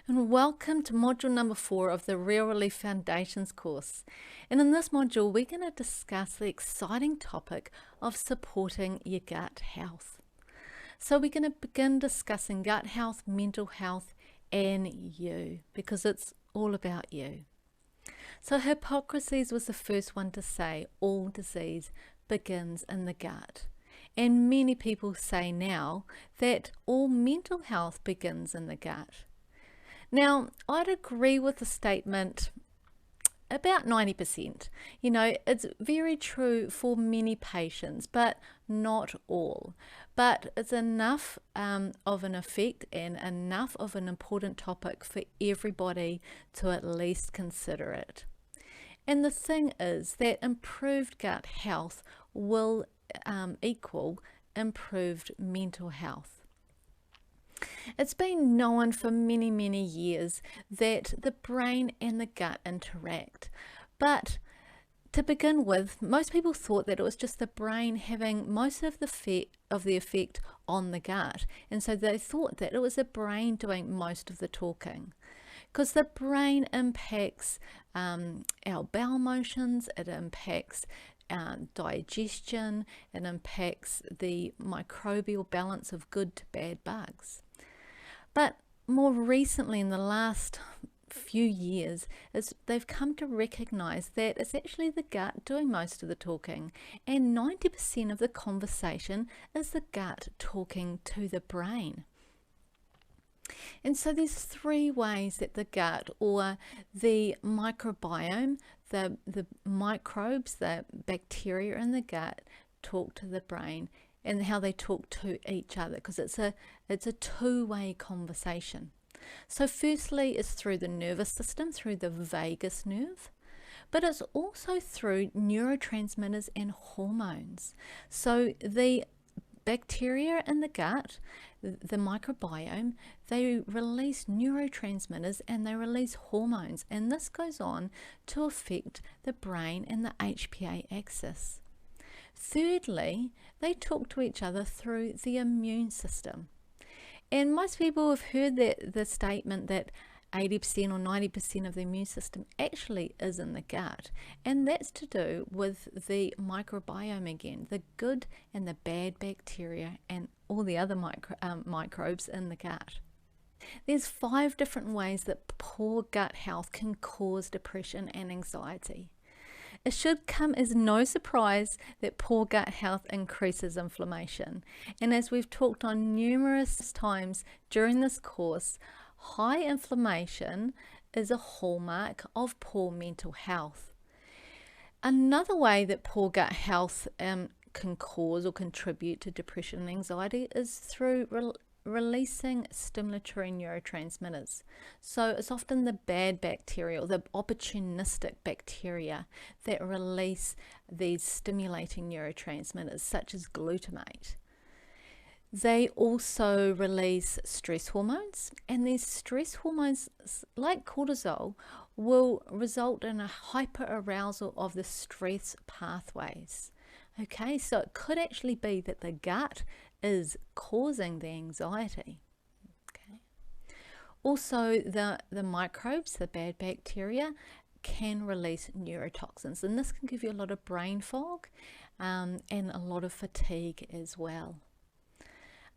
and welcome to module number 4 of the Real Relief Foundations course. And in this module, we're going to discuss the exciting topic of supporting your gut health. So we're going to begin discussing gut health, mental health, and you, because it's all about you. So Hippocrates was the first one to say all disease begins in the gut. And many people say now that all mental health begins in the gut. Now, I'd agree with the statement about 90%. You know, it's very true for many patients, but not all. But it's enough of an effect and enough of an important topic for everybody to at least consider it. And the thing is that improved gut health will equal improved mental health. It's been known for many, many years that the brain and the gut interact. But to begin with, most people thought that it was just the brain having most of the effect on the gut. And so they thought that it was the brain doing most of the talking. Because the brain impacts our bowel motions, it impacts digestion, it impacts the microbial balance of good to bad bugs. But more recently, in the last few years, they've come to recognize that it's actually the gut doing most of the talking, and 90% of the conversation is the gut talking to the brain. And so there's 3 ways that the gut, or the microbiome, the microbes, the bacteria in the gut, talk to the brain, and how they talk to each other, because it's a 2-way conversation. So firstly, it's through the nervous system, through the vagus nerve, but it's also through neurotransmitters and hormones. So the bacteria in the gut, the microbiome, they release neurotransmitters and they release hormones, and this goes on to affect the brain and the HPA axis. Thirdly, they talk to each other through the immune system. And most people have heard the statement that 80% or 90% of the immune system actually is in the gut. And that's to do with the microbiome again, the good and the bad bacteria and all the other microbes in the gut. There's 5 different ways that poor gut health can cause depression and anxiety. It should come as no surprise that poor gut health increases inflammation. And as we've talked on numerous times during this course, high inflammation is a hallmark of poor mental health. Another way that poor gut health can cause or contribute to depression and anxiety is through releasing stimulatory neurotransmitters. So it's often the bad bacteria or the opportunistic bacteria that release these stimulating neurotransmitters, such as glutamate. They also release stress hormones, and these stress hormones, like cortisol, will result in a hyperarousal of the stress pathways. Okay, so it could actually be that the gut is causing the anxiety. Okay. Also, the microbes, the bad bacteria, can release neurotoxins, and this can give you a lot of brain fog and a lot of fatigue as well.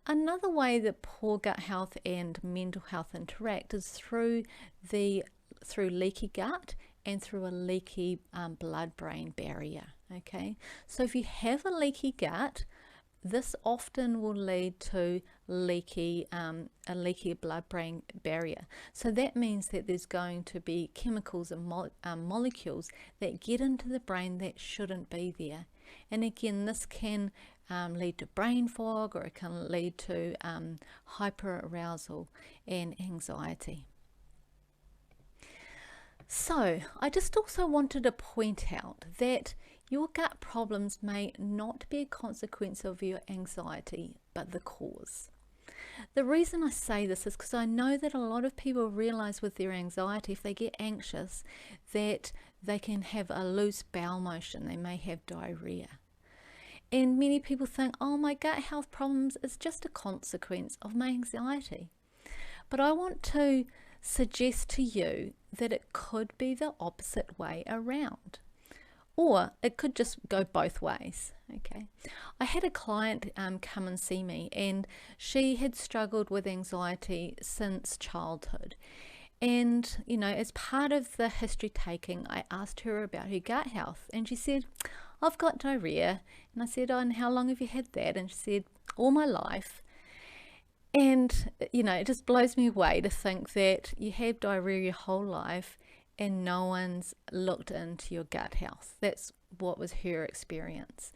Another way that poor gut health and mental health interact is through leaky gut and through a leaky blood-brain barrier. Okay, so if you have a leaky gut, this often will lead to a leaky blood-brain barrier. So that means that there's going to be chemicals and molecules that get into the brain that shouldn't be there. And again, this can lead to brain fog, or it can lead to hyperarousal and anxiety. So I just also wanted to point out that your gut problems may not be a consequence of your anxiety, but the cause. The reason I say this is because I know that a lot of people realize with their anxiety, if they get anxious, that they can have a loose bowel motion, they may have diarrhea. And many people think, oh, my gut health problems is just a consequence of my anxiety. But I want to suggest to you that it could be the opposite way around, or it could just go both ways. Okay, I had a client come and see me, and she had struggled with anxiety since childhood. And, you know, as part of the history taking, I asked her about her gut health, and she said, I've got diarrhea. And I said, oh, and how long have you had that? And she said, all my life. And, you know, it just blows me away to think that you have diarrhea your whole life and no one's looked into your gut health. That's what was her experience.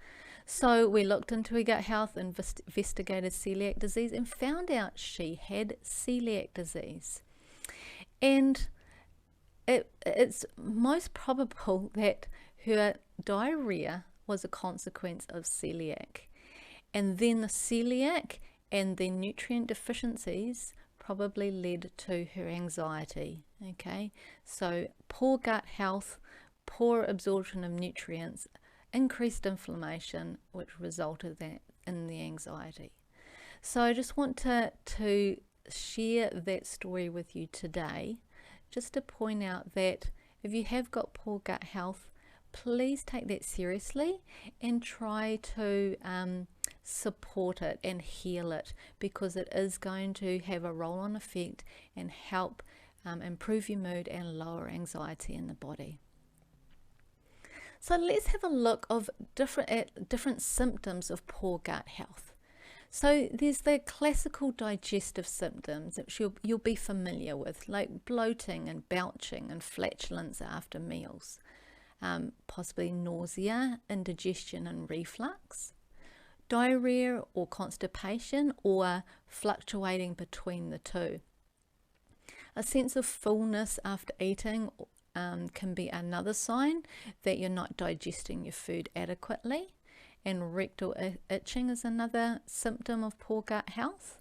So we looked into her gut health, investigated celiac disease, and found out she had celiac disease. And it's most probable that her diarrhea was a consequence of celiac. And then the celiac and the nutrient deficiencies probably led to her anxiety. Okay, so poor gut health, poor absorption of nutrients, increased inflammation, which resulted in the anxiety. So I just want to share that story with you today, just to point out that if you have got poor gut health, please take that seriously and try to support it and heal it, because it is going to have a roll-on effect and help improve your mood and lower anxiety in the body. So let's have a look at different symptoms of poor gut health. So there's the classical digestive symptoms that you'll be familiar with, like bloating and belching and flatulence after meals, possibly nausea, indigestion and reflux, diarrhea or constipation, or fluctuating between the two. A sense of fullness after eating can be another sign that you're not digesting your food adequately. And rectal itching is another symptom of poor gut health.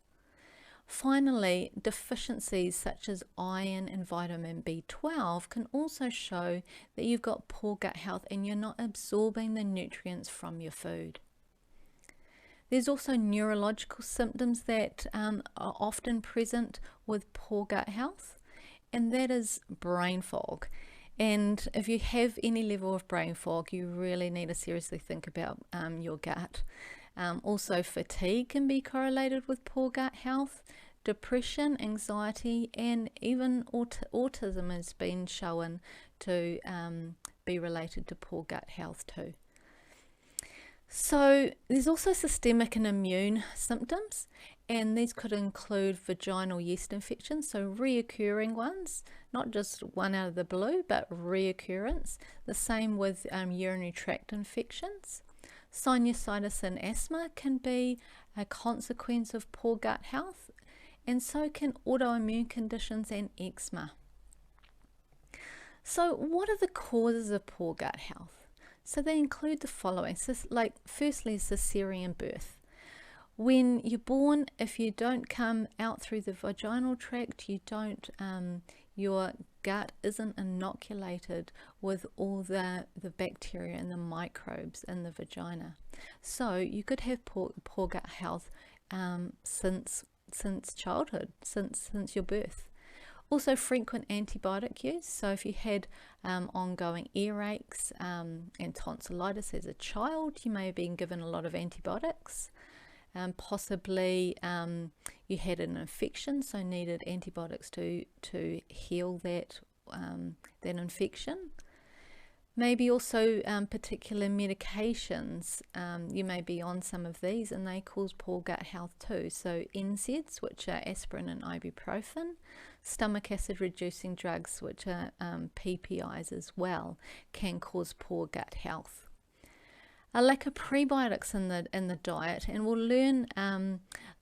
Finally, deficiencies such as iron and vitamin B12 can also show that you've got poor gut health and you're not absorbing the nutrients from your food. There's also neurological symptoms that are often present with poor gut health, and that is brain fog. And if you have any level of brain fog, you really need to seriously think about your gut. Also, fatigue can be correlated with poor gut health. Depression, anxiety, and even autism has been shown to be related to poor gut health too. So there's also systemic and immune symptoms, and these could include vaginal yeast infections, so reoccurring ones, not just one out of the blue, but reoccurrence. The same with urinary tract infections. Sinusitis and asthma can be a consequence of poor gut health, and so can autoimmune conditions and eczema. So what are the causes of poor gut health? So they include the following. So like firstly, cesarean birth. When you're born, if you don't come out through the vaginal tract, your gut isn't inoculated with all the bacteria and the microbes in the vagina. So you could have poor gut health since childhood, since your birth. Also, frequent antibiotic use. So if you had ongoing earaches and tonsillitis as a child, you may have been given a lot of antibiotics. Possibly you had an infection, so needed antibiotics to heal that infection. Maybe also particular medications. You may be on some of these and they cause poor gut health too. So NSAIDs, which are aspirin and ibuprofen, stomach acid reducing drugs, which are PPIs as well, can cause poor gut health. A lack of prebiotics in the diet, and we'll learn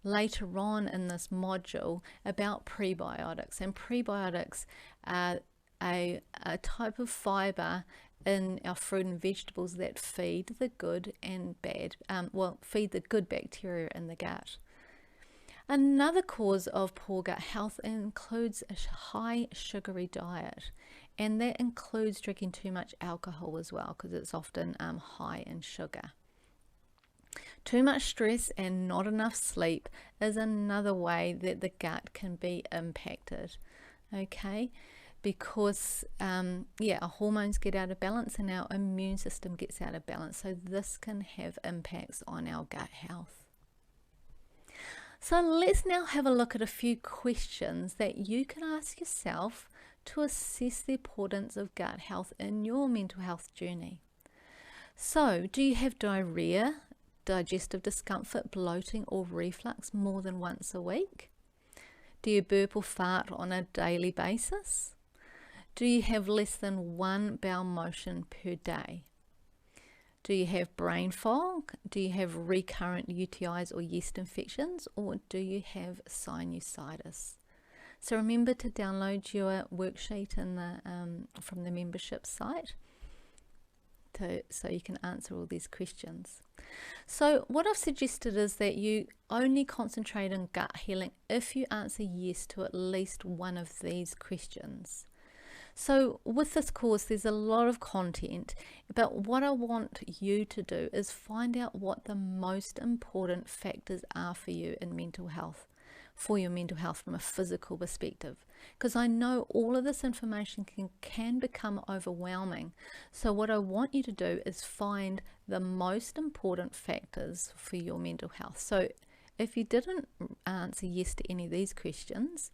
later on in this module about prebiotics. And prebiotics are a type of fiber in our fruit and vegetables that feed the good and bad, feed the good bacteria in the gut. Another cause of poor gut health includes a high sugary diet, and that includes drinking too much alcohol as well, because it's often high in sugar. Too much stress and not enough sleep is another way that the gut can be impacted. okay? Because our hormones get out of balance and our immune system gets out of balance. So this can have impacts on our gut health. So let's now have a look at a few questions that you can ask yourself to assess the importance of gut health in your mental health journey. So, do you have diarrhea, digestive discomfort, bloating or reflux more than once a week? Do you burp or fart on a daily basis? Do you have less than one bowel motion per day? Do you have brain fog? Do you have recurrent UTIs or yeast infections? Or do you have sinusitis? So remember to download your worksheet in the, from the membership site so you can answer all these questions. So what I've suggested is that you only concentrate on gut healing if you answer yes to at least one of these questions. So with this course, there's a lot of content, but what I want you to do is find out what the most important factors are for you in mental health, for your mental health from a physical perspective, because I know all of this information can become overwhelming. So what I want you to do is find the most important factors for your mental health. So if you didn't answer yes to any of these questions,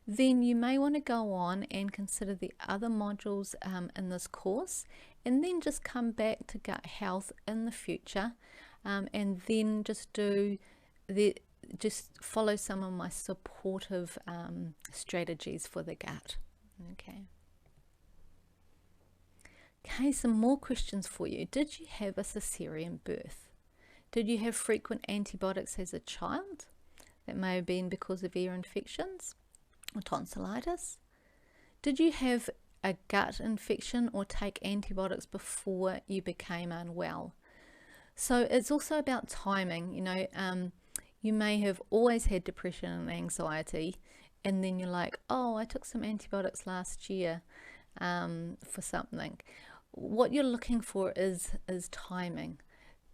then you may want to go on and consider the other modules in this course, and then just come back to gut health in the future, and then just follow some of my supportive strategies for the gut. Okay, some more questions for you. Did you have a cesarean birth? Did you have frequent antibiotics as a child? That may have been because of ear infections or tonsillitis. Did you have a gut infection or take antibiotics before you became unwell? So it's also about timing. You may have always had depression and anxiety, and then you're like, oh, I took some antibiotics last year for something. What you're looking for is timing.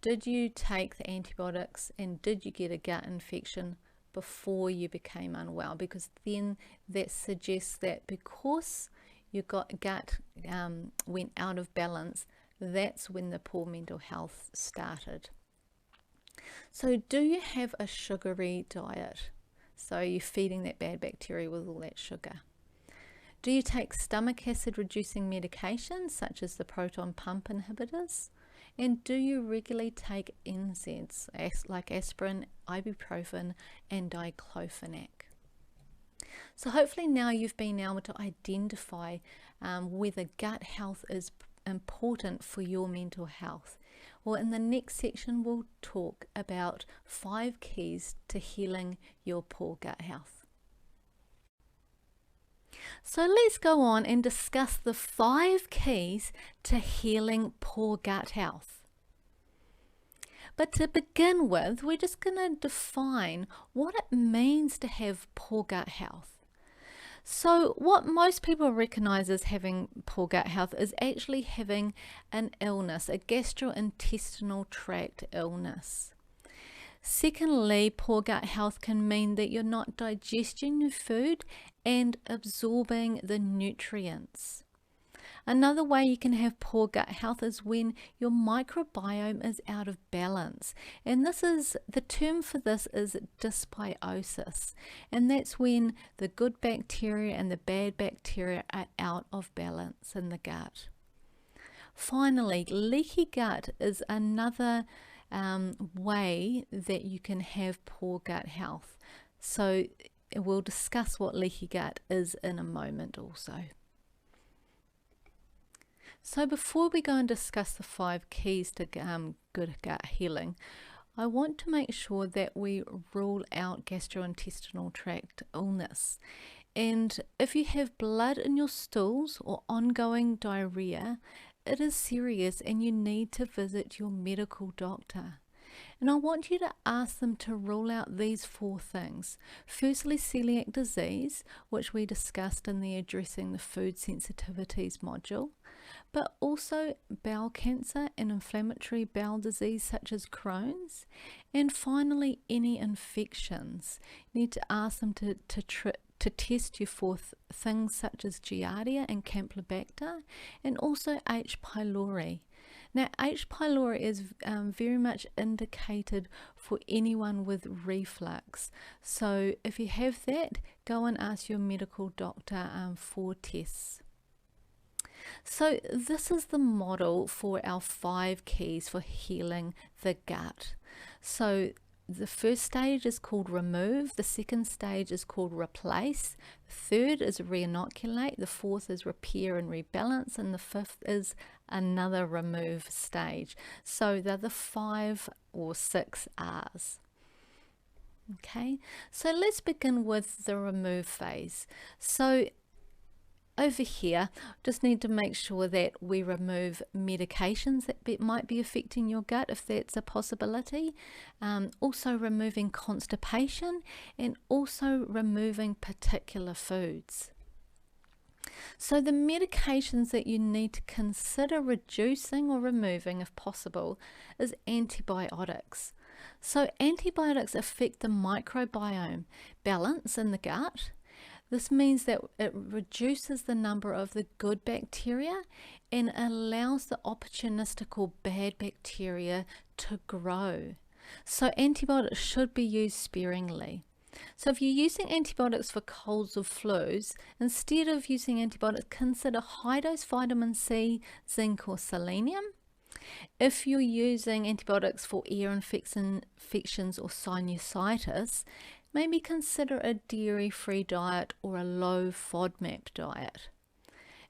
Did you take the antibiotics and did you get a gut infection before you became unwell? Because then that suggests that because your gut went out of balance, that's when the poor mental health started. So do you have a sugary diet? So you're feeding that bad bacteria with all that sugar. Do you take stomach acid reducing medications such as the proton pump inhibitors? And do you regularly take NSAIDs like aspirin, ibuprofen and diclofenac? So hopefully now you've been able to identify whether gut health is important for your mental health. Well, in the next section we'll talk about 5 keys to healing your poor gut health. So let's go on and discuss the 5 keys to healing poor gut health. But to begin with, we're just going to define what it means to have poor gut health. So what most people recognize as having poor gut health is actually having an illness, a gastrointestinal tract illness. Secondly, poor gut health can mean that you're not digesting your food and absorbing the nutrients. Another way you can have poor gut health is when your microbiome is out of balance. And the term for this is dysbiosis. And that's when the good bacteria and the bad bacteria are out of balance in the gut. Finally, leaky gut is another way that you can have poor gut health. So we'll discuss what leaky gut is in a moment also. So before we go and discuss the 5 keys to good gut healing, I want to make sure that we rule out gastrointestinal tract illness. And if you have blood in your stools or ongoing diarrhea, it is serious and you need to visit your medical doctor. And I want you to ask them to rule out these 4 things. Firstly, celiac disease, which we discussed in the Addressing the Food Sensitivities module, but also bowel cancer and inflammatory bowel disease such as Crohn's, and finally any infections. You need to ask them to to test you for things such as Giardia and Campylobacter, and also H. pylori. Now, H. pylori is very much indicated for anyone with reflux. So if you have that, go and ask your medical doctor for tests. So this is the model for our 5 keys for healing the gut. So the first stage is called remove, the second stage is called replace, the third is reinoculate, the fourth is repair and rebalance, and the fifth is another remove stage. So they're the 5 or 6 R's. Okay, so let's begin with the remove phase. So over here, just need to make sure that we remove medications that might be affecting your gut, if that's a possibility. Also removing constipation, and also removing particular foods. So the medications that you need to consider reducing or removing, if possible, is antibiotics. So antibiotics affect the microbiome balance in the gut. This means that it reduces the number of the good bacteria and allows the opportunistic or bad bacteria to grow. So antibiotics should be used sparingly. So if you're using antibiotics for colds or flus, instead of using antibiotics, consider high-dose vitamin C, zinc or selenium. If you're using antibiotics for ear infections or sinusitis, maybe consider a dairy-free diet or a low FODMAP diet.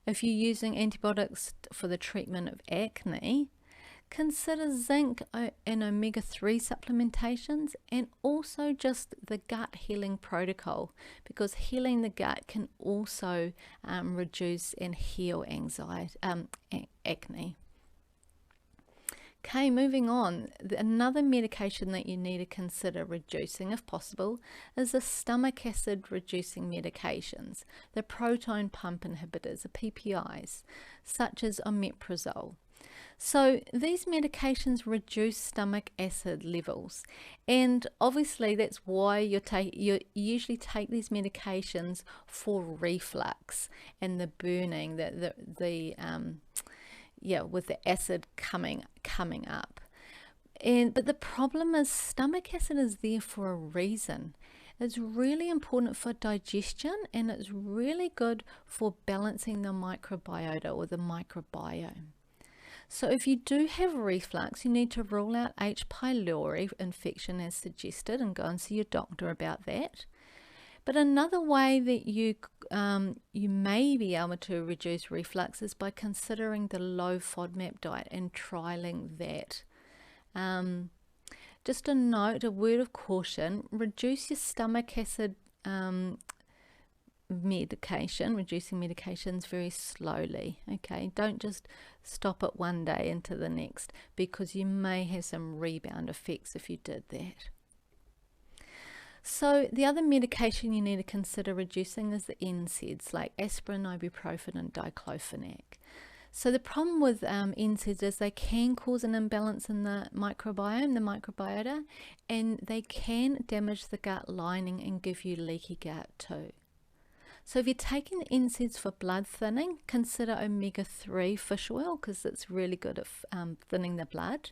If you're using antibiotics for the treatment of acne, consider zinc and omega-3 supplementations, and also just the gut healing protocol, because healing the gut can also reduce and heal acne. Okay, moving on. Another medication that you need to consider reducing, if possible, is the stomach acid reducing medications, the proton pump inhibitors, the PPIs, such as omeprazole. So these medications reduce stomach acid levels, and obviously that's why you usually take these medications for reflux and the burning, with the acid coming up. But the problem is stomach acid is there for a reason. It's really important for digestion, and it's really good for balancing the microbiota or the microbiome. So if you do have reflux, you need to rule out H. pylori infection as suggested and go and see your doctor about that. But another way that you may be able to reduce reflux is by considering the low FODMAP diet and trialing that. Just a note, a word of caution: reduce your stomach acid reducing medications very slowly. Okay, don't just stop it one day into the next, because you may have some rebound effects if you did that. So the other medication you need to consider reducing is the NSAIDs, like aspirin, ibuprofen and diclofenac. So the problem with NSAIDs is they can cause an imbalance in the microbiome, the microbiota, and they can damage the gut lining and give you leaky gut too. So if you're taking the NSAIDs for blood thinning, consider omega-3 fish oil, because it's really good at thinning the blood.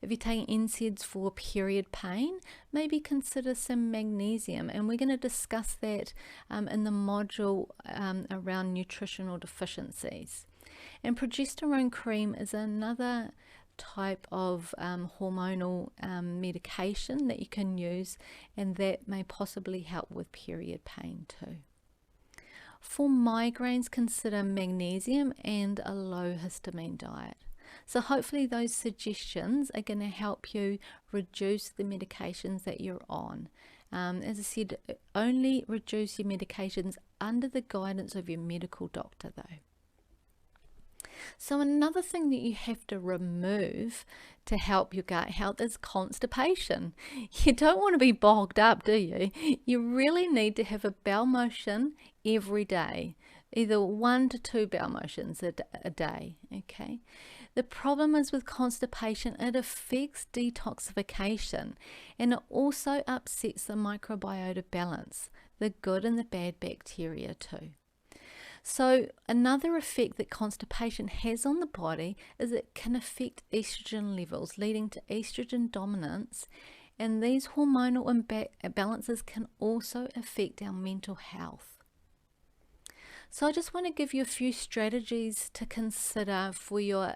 If you're taking NSAIDs for period pain, maybe consider some magnesium, and we're going to discuss that in the module around nutritional deficiencies. And progesterone cream is another type of hormonal medication that you can use, and that may possibly help with period pain too. For migraines, consider magnesium and a low histamine diet. So hopefully those suggestions are going to help you reduce the medications that you're on. As I said, only reduce your medications under the guidance of your medical doctor though. So another thing that you have to remove to help your gut health is constipation. You don't want to be bogged up, do you? You really need to have a bowel motion every day, either 1 to 2 bowel motions a day, okay? The problem is with constipation, it affects detoxification, and it also upsets the microbiota balance. the good and the bad bacteria too. So another effect that constipation has on the body is it can affect estrogen levels, leading to estrogen dominance, and these hormonal imbalances can also affect our mental health. So I just want to give you a few strategies to consider for your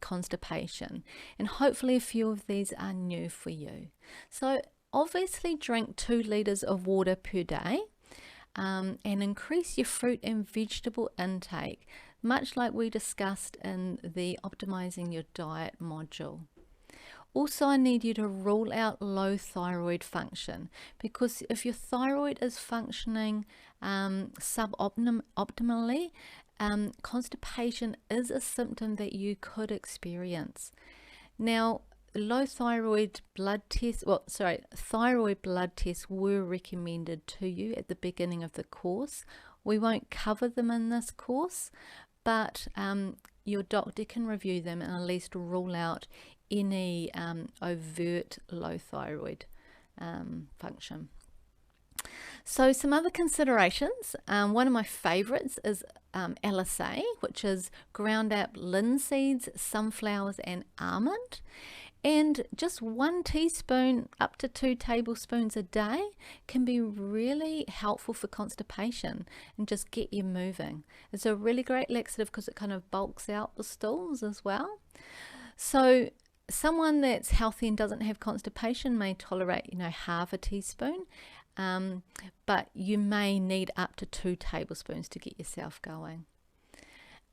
constipation, and hopefully a few of these are new for you. So obviously drink 2 liters of water per day, and increase your fruit and vegetable intake, much like we discussed in the Optimizing Your Diet module. Also, I need you to rule out low thyroid function, because if your thyroid is functioning suboptimally, constipation is a symptom that you could experience. Now, thyroid blood tests were recommended to you at the beginning of the course. We won't cover them in this course, but your doctor can review them and at least rule out any overt low thyroid function. So some other considerations, one of my favorites is LSA, which is ground up linseeds, sunflowers and almond. And just 1 teaspoon up to 2 tablespoons a day can be really helpful for constipation and just get you moving. It's a really great laxative because it kind of bulks out the stools as well. So someone that's healthy and doesn't have constipation may tolerate, half a teaspoon, but you may need up to 2 tablespoons to get yourself going.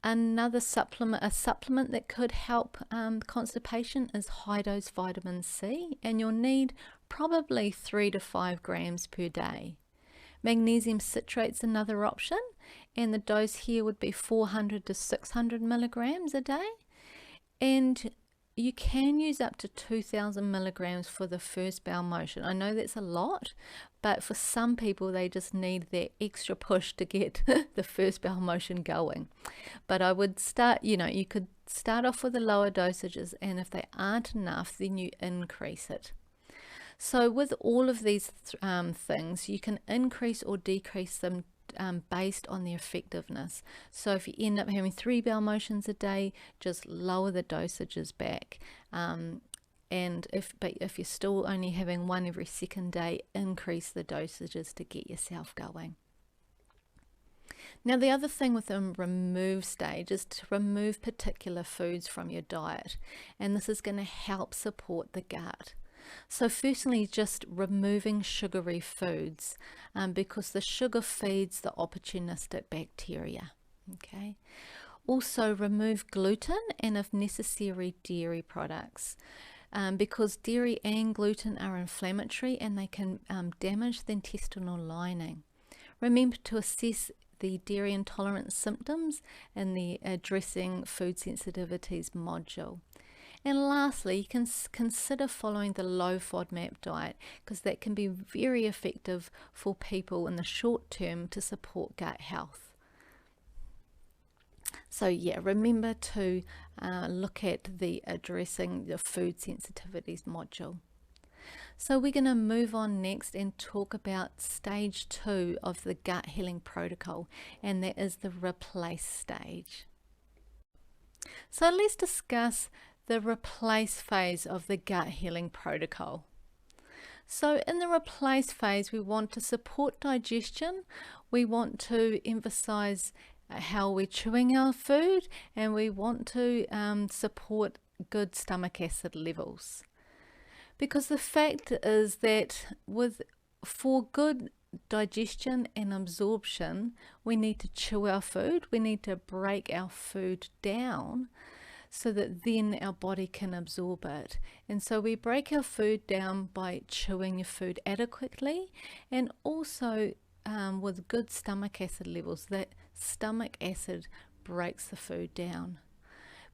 Another supplement, a supplement that could help constipation is high-dose vitamin C, and you'll need probably 3 to 5 grams per day. Magnesium citrate's another option, and the dose here would be 400 to 600 milligrams a day. And you can use up to 2,000 milligrams for the first bowel motion. I know that's a lot, but for some people they just need that extra push to get the first bowel motion going. But I would start, you could start off with the lower dosages, and if they aren't enough, then you increase it. So with all of these things, you can increase or decrease them based on their effectiveness. So if you end up having 3 bowel motions a day, just lower the dosages back. And if you're still only having 1 every 2nd day, increase the dosages to get yourself going. Now the other thing with the remove stage is to remove particular foods from your diet, and this is going to help support the gut. So firstly, just removing sugary foods, because the sugar feeds the opportunistic bacteria. Okay. Also remove gluten and, if necessary, dairy products, because dairy and gluten are inflammatory and they can damage the intestinal lining. Remember to assess the dairy intolerance symptoms in the Addressing Food Sensitivities module. And lastly, you can consider following the low FODMAP diet, because that can be very effective for people in the short term to support gut health. So yeah, remember to look at the Addressing the Food Sensitivities module. So we're going to move on next and talk about stage 2 of the gut healing protocol, and that is the replace stage. So let's discuss the replace phase of the gut healing protocol. So in the replace phase, we want to support digestion, we want to emphasize how we're chewing our food, and we want to support good stomach acid levels. Because the fact is that for good digestion and absorption, we need to chew our food, we need to break our food down, so that then our body can absorb it. And so we break our food down by chewing your food adequately, and also with good stomach acid levels. That stomach acid breaks the food down,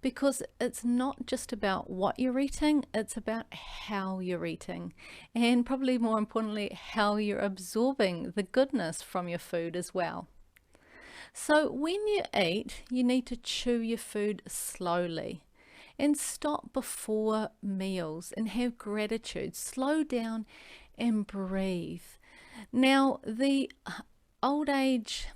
because it's not just about what you're eating, it's about how you're eating, and probably more importantly, how you're absorbing the goodness from your food as well. So when you eat, you need to chew your food slowly and stop before meals and have gratitude. Slow down and breathe. Now, the old age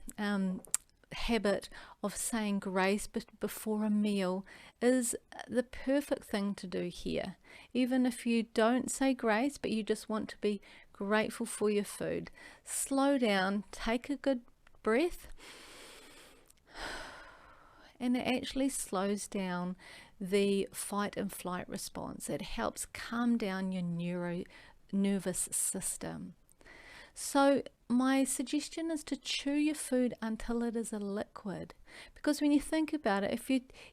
habit of saying grace before a meal is the perfect thing to do here. Even if you don't say grace, but you just want to be grateful for your food, slow down, take a good breath, and it actually slows down the fight and flight response. It helps calm down your nervous system. So my suggestion is to chew your food until it is a liquid, because when you think about it, if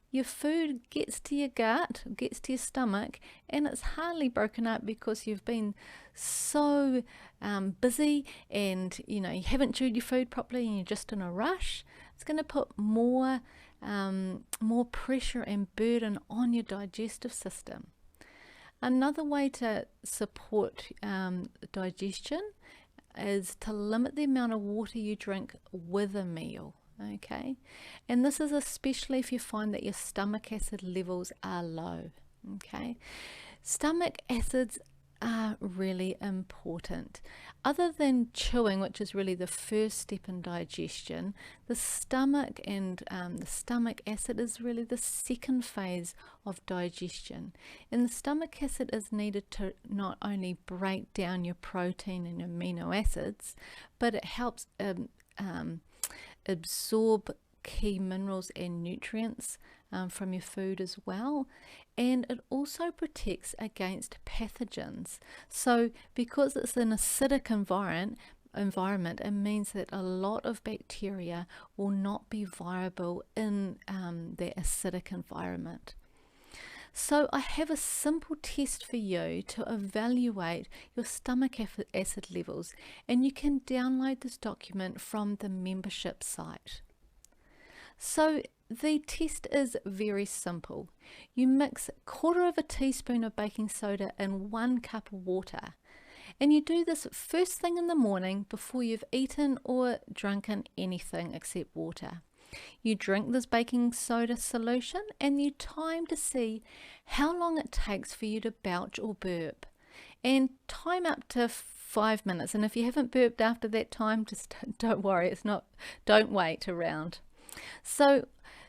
your food gets to your gut, gets to your stomach, and it's hardly broken up because you've been so busy and you haven't chewed your food properly and you're just in a rush, it's going to put more pressure and burden on your digestive system. Another way to support digestion is to limit the amount of water you drink with a meal. Okay, and this is especially if you find that your stomach acid levels are low. Okay, stomach acids are really important. Other than chewing, which is really the first step in digestion, the stomach and the stomach acid is really the second phase of digestion. And the stomach acid is needed to not only break down your protein and amino acids, but it helps absorb key minerals and nutrients from your food as well, and it also protects against pathogens. So because it's an acidic environment, it means that a lot of bacteria will not be viable in the acidic environment. So I have a simple test for you to evaluate your stomach acid levels, and you can download this document from the membership site. So the test is very simple. You mix 1/4 teaspoon of baking soda in 1 cup of water, and you do this first thing in the morning before you've eaten or drunken anything except water. You drink this baking soda solution and you time to see how long it takes for you to belch or burp, and time up to 5 minutes. And if you haven't burped after that time, just don't worry, don't wait around. So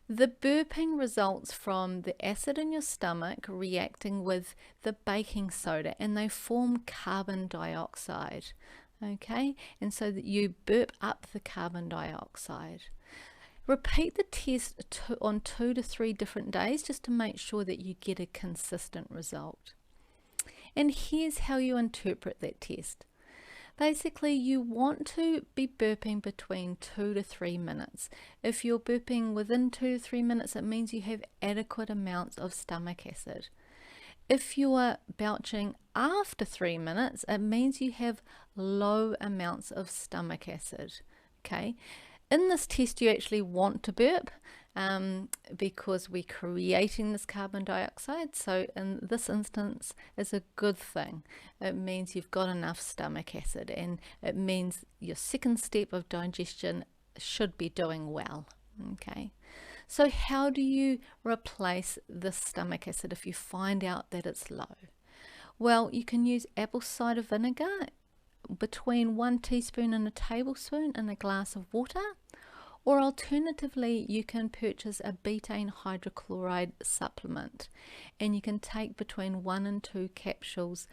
the burping results from the acid in your stomach reacting with the baking soda, and they form carbon dioxide. Okay, and so that you burp up the carbon dioxide. Repeat the test on 2 to 3 different days just to make sure that you get a consistent result. And here's how you interpret that test. Basically, you want to be burping between 2 to 3 minutes. If you're burping within 2 to 3 minutes, it means you have adequate amounts of stomach acid. If you're belching after 3 minutes, it means you have low amounts of stomach acid. Okay. In this test, you actually want to burp because we're creating this carbon dioxide. So in this instance, it's a good thing. It means you've got enough stomach acid, and it means your second step of digestion should be doing well. Okay. So how do you replace the stomach acid if you find out that it's low? Well, you can use apple cider vinegar between 1 teaspoon and a tablespoon in a glass of water, or alternatively you can purchase a betaine hydrochloride supplement, and you can take between 1 and 2 capsules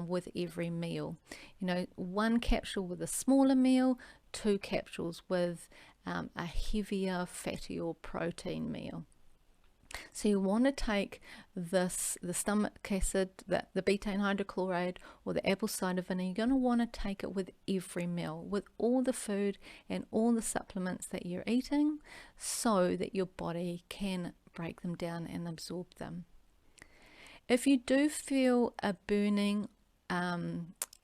with every meal. 1 capsule with a smaller meal, 2 capsules with a heavier fatty or protein meal. So you want to take the stomach acid, the betaine hydrochloride or the apple cider vinegar. You're going to want to take it with every meal, with all the food and all the supplements that you're eating, so that your body can break them down and absorb them. If you do feel a burning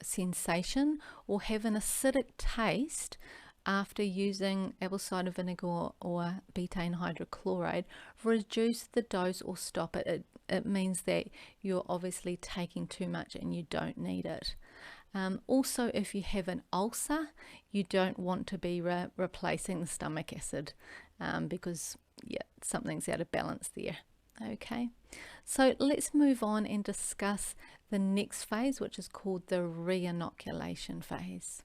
sensation or have an acidic taste after using apple cider vinegar or betaine hydrochloride, reduce the dose or stop it. It means that you're obviously taking too much and you don't need it. Also, if you have an ulcer, you don't want to be replacing the stomach acid because something's out of balance there. Okay, so let's move on and discuss the next phase, which is called the re-inoculation phase.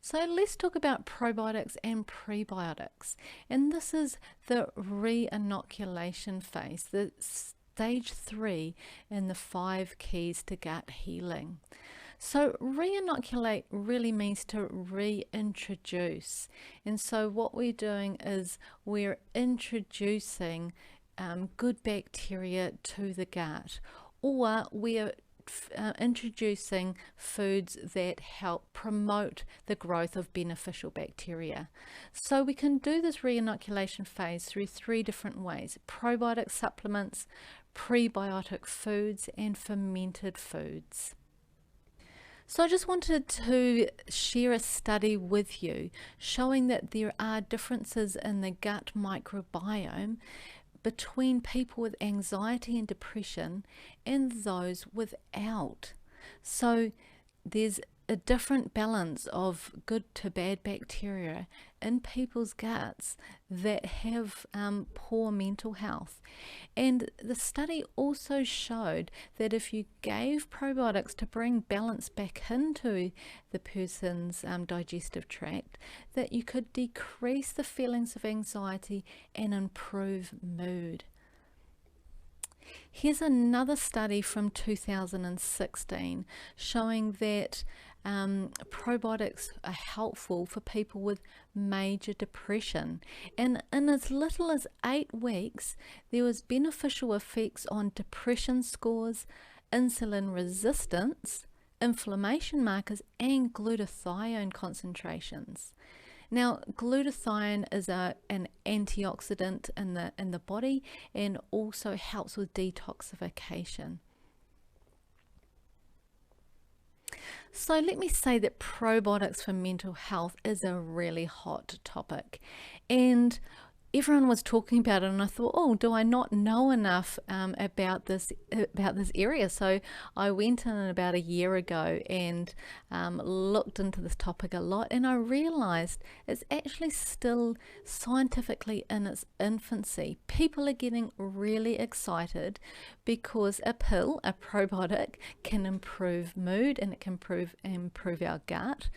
So let's talk about probiotics and prebiotics. And this is the re-inoculation phase, the stage 3 in the 5 keys to gut healing. So re-inoculate really means to reintroduce. And so what we're doing is we're introducing good bacteria to the gut, or we're introducing foods that help promote the growth of beneficial bacteria. So we can do this re-inoculation phase through 3 different ways: probiotic supplements, prebiotic foods, and fermented foods. So I just wanted to share a study with you showing that there are differences in the gut microbiome between people with anxiety and depression and those without. So there's a different balance of good to bad bacteria in people's guts that have poor mental health. And the study also showed that if you gave probiotics to bring balance back into the person's digestive tract, that you could decrease the feelings of anxiety and improve mood. Here's another study from 2016 showing that probiotics are helpful for people with major depression, and in as little as 8 weeks there was beneficial effects on depression scores, insulin resistance, inflammation markers, and glutathione concentrations. Now, glutathione is an antioxidant in the body and also helps with detoxification. So let me say that probiotics for mental health is a really hot topic, and everyone was talking about it, and I thought, oh, do I not know enough about this area? So I went in about a year ago and looked into this topic a lot, and I realized it's actually still scientifically in its infancy. People are getting really excited because a pill, a probiotic, can improve mood and it can improve our gut.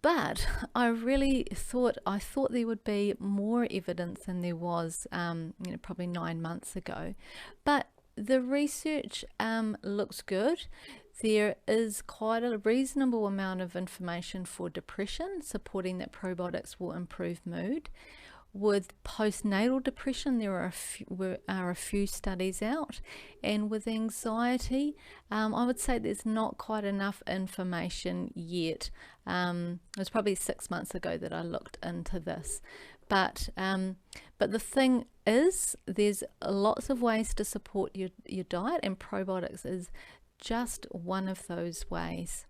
But I really thought there would be more evidence than there was, probably 9 months ago. But the research looks good. There is quite a reasonable amount of information for depression, supporting that probiotics will improve mood. With postnatal depression, there are a few studies out, and with anxiety, I would say there's not quite enough information yet. It was probably 6 months ago that I looked into this, but the thing is, there's lots of ways to support your diet, and probiotics is just one of those ways.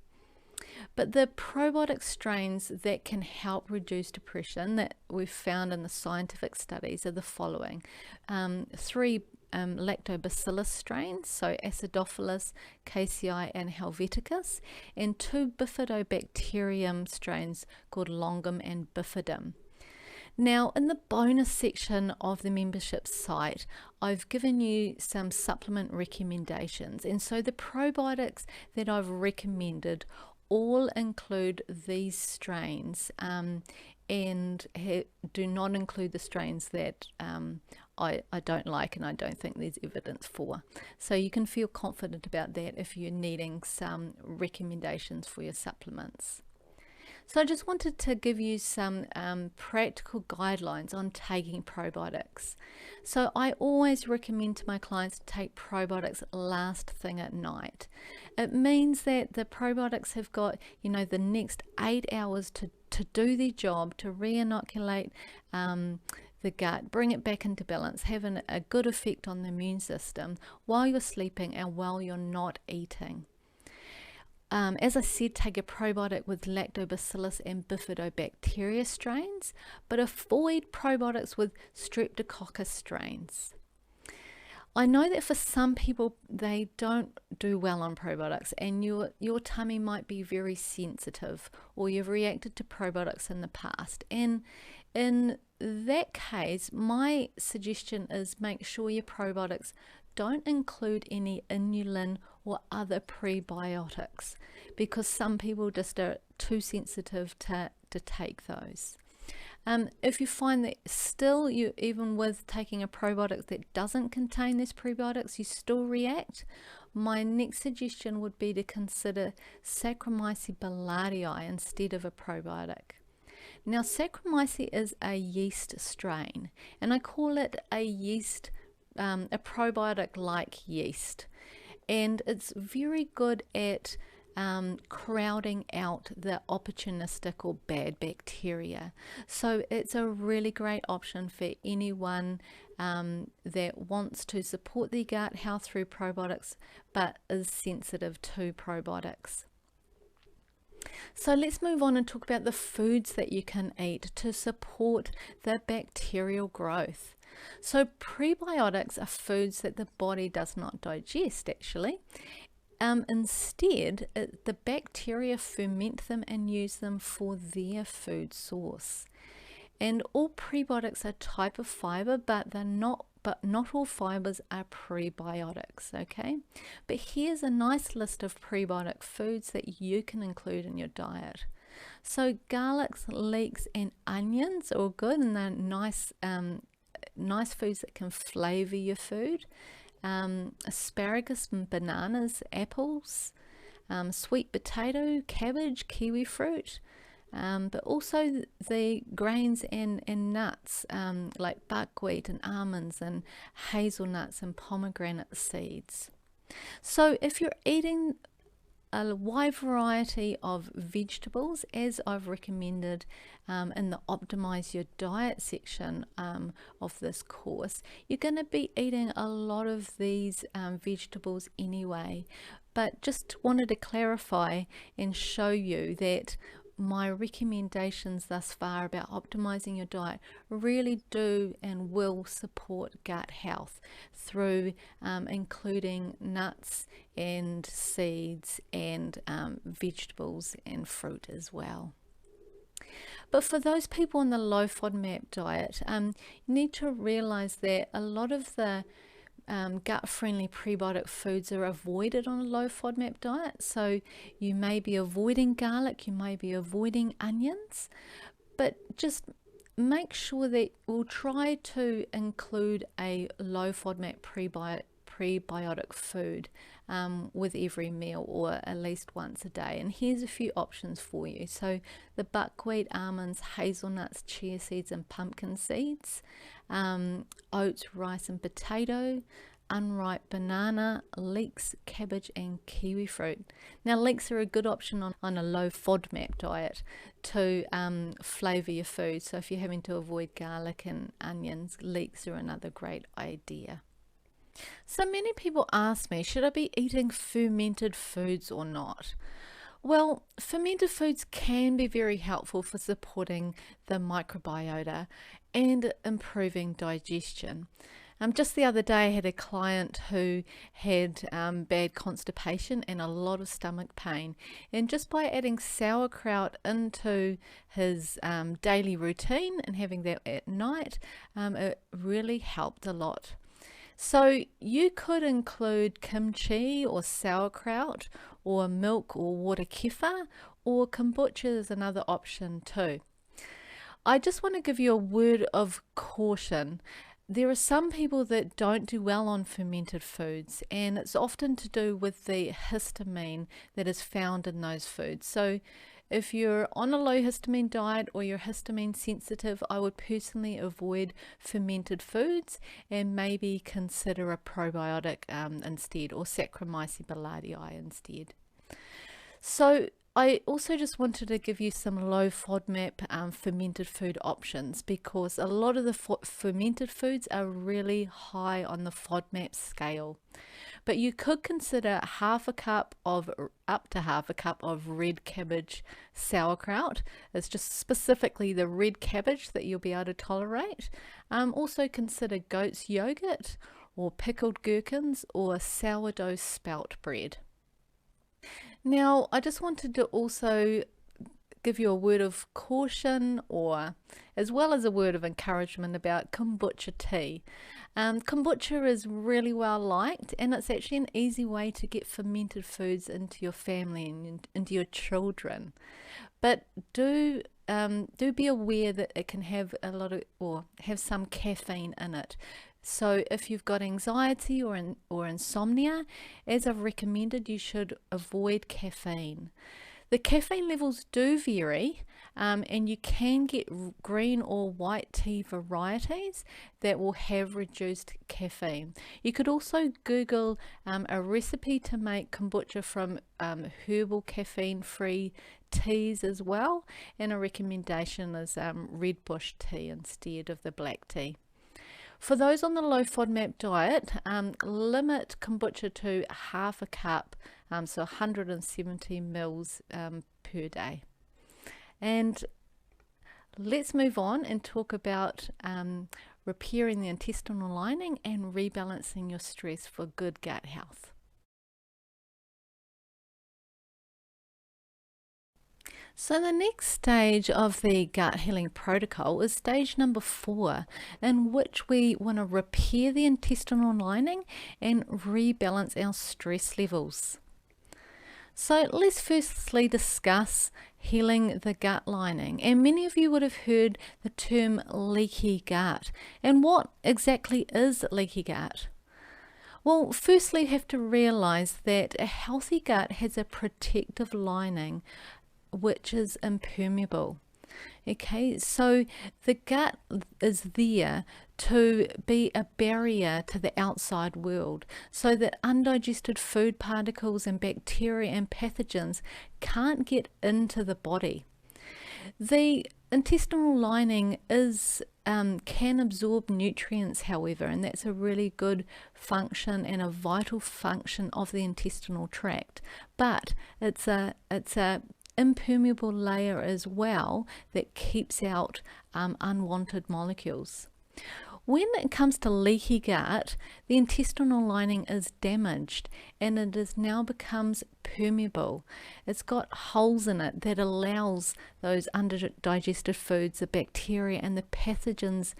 But the probiotic strains that can help reduce depression that we've found in the scientific studies are the following: 3 lactobacillus strains, so Acidophilus, casei, and helveticus, and 2 bifidobacterium strains called longum and bifidum. Now, in the bonus section of the membership site, I've given you some supplement recommendations, and so the probiotics that I've recommended all include these strains and do not include the strains that I don't like and I don't think there's evidence for. So you can feel confident about that if you're needing some recommendations for your supplements. So I just wanted to give you some practical guidelines on taking probiotics. So I always recommend to my clients to take probiotics last thing at night. It means that the probiotics have got, the next 8 hours to do their job, to re-inoculate the gut, bring it back into balance, having a good effect on the immune system while you're sleeping and while you're not eating. As I said, take a probiotic with lactobacillus and bifidobacteria strains, but avoid probiotics with streptococcus strains. I know that for some people they don't do well on probiotics, and your tummy might be very sensitive, or you've reacted to probiotics in the past, and in that case my suggestion is make sure your probiotics don't include any inulin or other prebiotics, because some people just are too sensitive to take those. If you find that still, even with taking a probiotic that doesn't contain these prebiotics, you still react, my next suggestion would be to consider Saccharomyces boulardii instead of a probiotic. Now, Saccharomyces is a yeast strain, and I call it a yeast, a probiotic-like yeast, and it's very good at crowding out the opportunistic or bad bacteria. So it's a really great option for anyone that wants to support their gut health through probiotics but is sensitive to probiotics. So let's move on and talk about the foods that you can eat to support the bacterial growth. So prebiotics are foods that the body does not digest actually. Instead, the bacteria ferment them and use them for their food source. And all prebiotics are a type of fiber, but not all fibers are prebiotics, okay? But here's a nice list of prebiotic foods that you can include in your diet. So garlics, leeks, and onions are all good, and they're nice foods that can flavor your food. Asparagus and bananas, apples, sweet potato, cabbage, kiwi fruit, but also the grains and nuts like buckwheat and almonds and hazelnuts and pomegranate seeds. So if you're eating a wide variety of vegetables, as I've recommended in the Optimise Your Diet section of this course, you're going to be eating a lot of these vegetables anyway. But just wanted to clarify and show you that my recommendations thus far about optimizing your diet really do and will support gut health through including nuts and seeds and vegetables and fruit as well. But for those people on the low FODMAP diet, you need to realize that a lot of the gut-friendly prebiotic foods are avoided on a low FODMAP diet. So you may be avoiding garlic, you may be avoiding onions, but just make sure that we'll try to include a low FODMAP prebiotic food with every meal, or at least once a day. And here's a few options for you. So the buckwheat, almonds, hazelnuts, chia seeds and pumpkin seeds, oats, rice and potato, unripe banana, leeks, cabbage and kiwi fruit. Now leeks are a good option on a low FODMAP diet to flavour your food. So if you're having to avoid garlic and onions, leeks are another great idea. So many people ask me, should I be eating fermented foods or not? Well, fermented foods can be very helpful for supporting the microbiota and improving digestion. Just the other day I had a client who had bad constipation and a lot of stomach pain, and just by adding sauerkraut into his daily routine and having that at night, it really helped a lot. So you could include kimchi or sauerkraut or milk or water kefir, or kombucha is another option too. I just want to give you a word of caution. There are some people that don't do well on fermented foods, and it's often to do with the histamine that is found in those foods. So if you're on a low histamine diet or you're histamine sensitive, I would personally avoid fermented foods and maybe consider a probiotic instead, or Saccharomyces boulardii instead. So I also just wanted to give you some low FODMAP fermented food options, because a lot of the fermented foods are really high on the FODMAP scale. But you could consider up to half a cup of red cabbage sauerkraut. It's just specifically the red cabbage that you'll be able to tolerate. Also consider goat's yogurt or pickled gherkins or sourdough spout bread. Now, I just wanted to also give you a word of caution, or as well as a word of encouragement about kombucha tea. Kombucha is really well liked, and it's actually an easy way to get fermented foods into your family and into your children. But do be aware that it can have a lot of, or have some caffeine in it. So if you've got anxiety or insomnia, as I've recommended, you should avoid caffeine. The caffeine levels do vary, and you can get green or white tea varieties that will have reduced caffeine. You could also Google a recipe to make kombucha from herbal caffeine-free teas as well, and a recommendation is red bush tea instead of the black tea. For those on the low FODMAP diet, limit kombucha to half a cup, so 170 mils per day. And let's move on and talk about repairing the intestinal lining and rebalancing your stress for good gut health. So the next stage of the gut healing protocol is stage number 4, in which we want to repair the intestinal lining and rebalance our stress levels. So let's firstly discuss healing the gut lining. And many of you would have heard the term leaky gut. And what exactly is leaky gut? Well, firstly, you have to realize that a healthy gut has a protective lining which is impermeable. Okay, so the gut is there to be a barrier to the outside world, so that undigested food particles and bacteria and pathogens can't get into the body. The intestinal lining can absorb nutrients, however, and that's a really good function and a vital function of the intestinal tract. But it's a impermeable layer as well that keeps out unwanted molecules. When it comes to leaky gut, the intestinal lining is damaged and it now becomes permeable. It's got holes in it that allows those undigested foods, the bacteria and the pathogens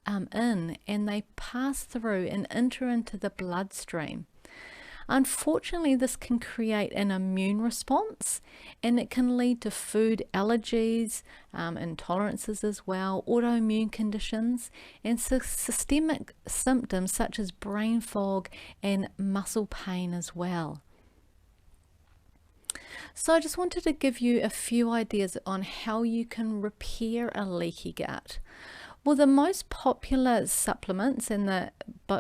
in, and they pass through and enter into the bloodstream. Unfortunately, this can create an immune response, and it can lead to food allergies, intolerances as well, autoimmune conditions, and systemic symptoms such as brain fog and muscle pain as well. So I just wanted to give you a few ideas on how you can repair a leaky gut. Well, the most popular supplements and the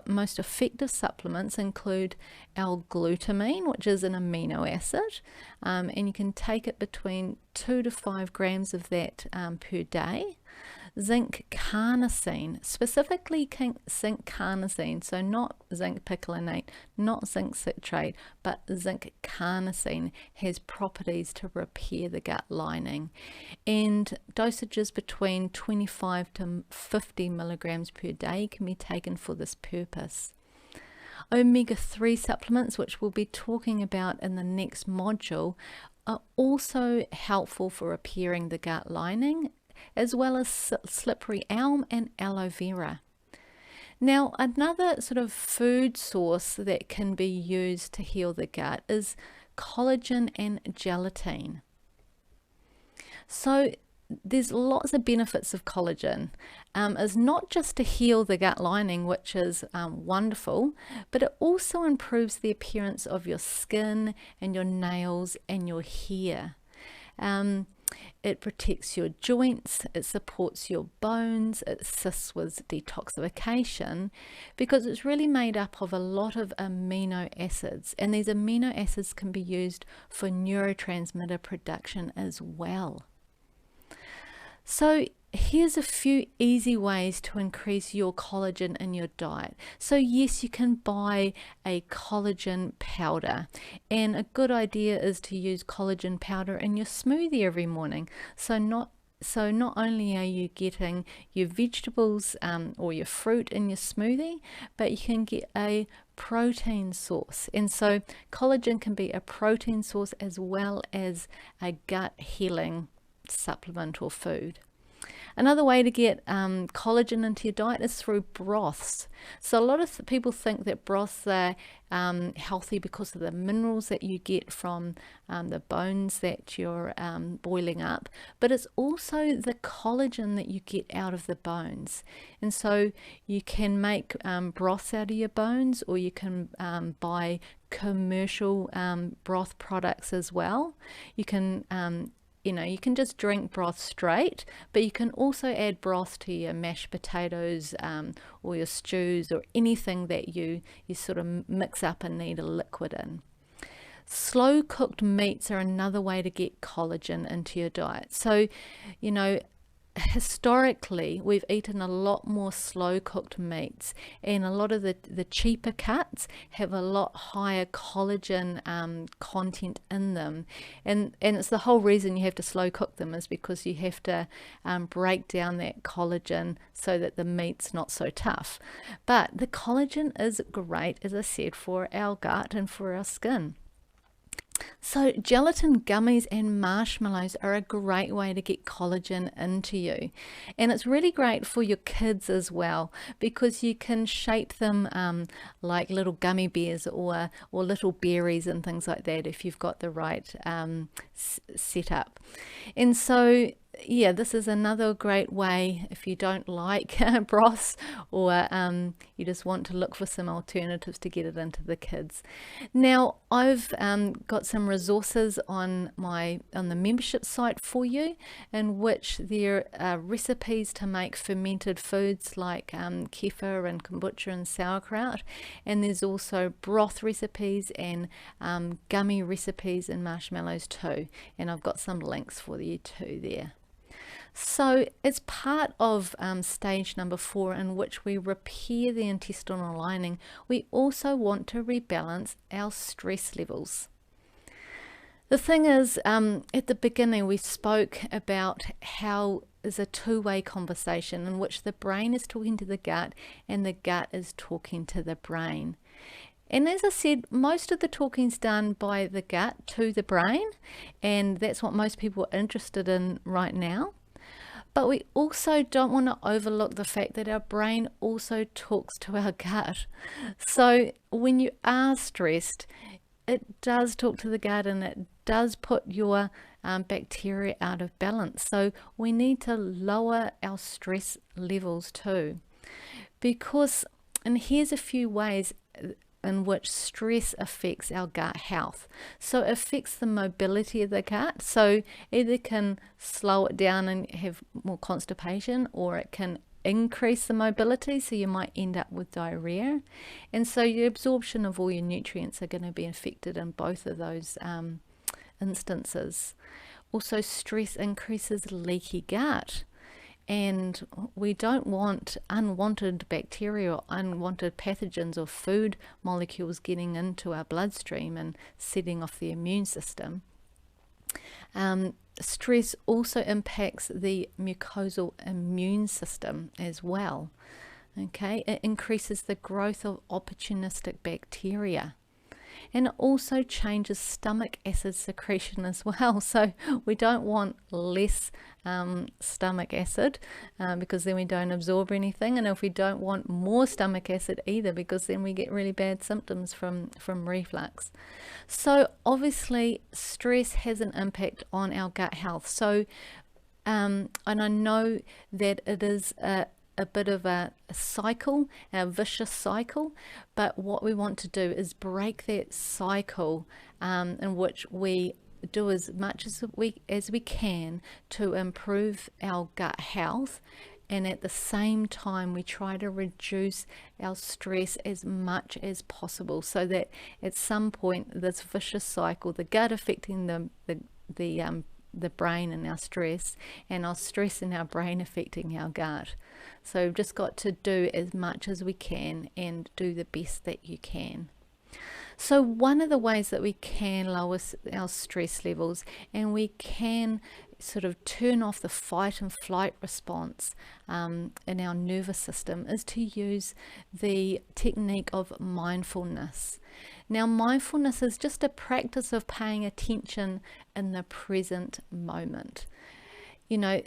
most effective supplements include L-glutamine, which is an amino acid, and you can take it between 2 to 5 grams of that per day. Zinc carnosine, specifically zinc carnosine, so not zinc picolinate, not zinc citrate, but zinc carnosine has properties to repair the gut lining, and dosages between 25 to 50 milligrams per day can be taken for this purpose. Omega-3 supplements, which we'll be talking about in the next module, are also helpful for repairing the gut lining, as well as slippery elm and aloe vera. Now, another sort of food source that can be used to heal the gut is collagen and gelatin. So there's lots of benefits of collagen. Is not just to heal the gut lining, which is wonderful, but it also improves the appearance of your skin and your nails and your hair. It protects your joints, it supports your bones, it assists with detoxification, because it's really made up of a lot of amino acids, and these amino acids can be used for neurotransmitter production as well. So here's a few easy ways to increase your collagen in your diet. So yes, you can buy a collagen powder, and a good idea is to use collagen powder in your smoothie every morning. So not only are you getting your vegetables or your fruit in your smoothie, but you can get a protein source. And so collagen can be a protein source as well as a gut healing supplement or food. Another way to get collagen into your diet is through broths. So a lot of people think that broths are healthy because of the minerals that you get from the bones that you're boiling up, but it's also the collagen that you get out of the bones. And so you can make broths out of your bones, or you can buy commercial broth products as well. You can you can just drink broth straight, but you can also add broth to your mashed potatoes or your stews, or anything that you sort of mix up and need a liquid in. Slow cooked meats are another way to get collagen into your diet. So, historically we've eaten a lot more slow cooked meats, and a lot of the cheaper cuts have a lot higher collagen content in them, and it's the whole reason you have to slow cook them, is because you have to break down that collagen so that the meat's not so tough. But the collagen is great, as I said, for our gut and for our skin. So gelatin gummies and marshmallows are a great way to get collagen into you, and it's really great for your kids as well, because you can shape them like little gummy bears or little berries and things like that, if you've got the right setup. And so this is another great way if you don't like broths, or you just want to look for some alternatives to get it into the kids. Now I've got some resources on the membership site for you, in which there are recipes to make fermented foods like kefir and kombucha and sauerkraut, and there's also broth recipes and gummy recipes and marshmallows too, and I've got some links for you too there. So as part of stage number 4, in which we repair the intestinal lining, we also want to rebalance our stress levels. The thing is, at the beginning we spoke about how is a two-way conversation in which the brain is talking to the gut and the gut is talking to the brain. And as I said, most of the talking's done by the gut to the brain, and that's what most people are interested in right now. But we also don't want to overlook the fact that our brain also talks to our gut. So when you are stressed, it does talk to the gut, and it does put your bacteria out of balance. So we need to lower our stress levels too. And here's a few ways in which stress affects our gut health. So it affects the mobility of the gut. So either can slow it down and have more constipation, or it can increase the mobility, so you might end up with diarrhea. And so your absorption of all your nutrients are going to be affected in both of those instances. Also, stress increases leaky gut. And we don't want unwanted bacteria or unwanted pathogens or food molecules getting into our bloodstream and setting off the immune system. Stress also impacts the mucosal immune system as well. Okay, it increases the growth of opportunistic bacteria. And it also changes stomach acid secretion as well. So we don't want less stomach acid because then we don't absorb anything. And if we don't want more stomach acid either, because then we get really bad symptoms from reflux. So obviously stress has an impact on our gut health. So and I know that it is a bit of a cycle, a vicious cycle, but what we want to do is break that cycle in which we do as much as we can to improve our gut health, and at the same time we try to reduce our stress as much as possible, so that at some point this vicious cycle, the gut affecting the brain and our stress, and our stress and our brain affecting our gut. So we've just got to do as much as we can and do the best that you can. So one of the ways that we can lower our stress levels, and we can sort of turn off the fight and flight response in our nervous system, is to use the technique of mindfulness. Now, mindfulness is just a practice of paying attention in the present moment.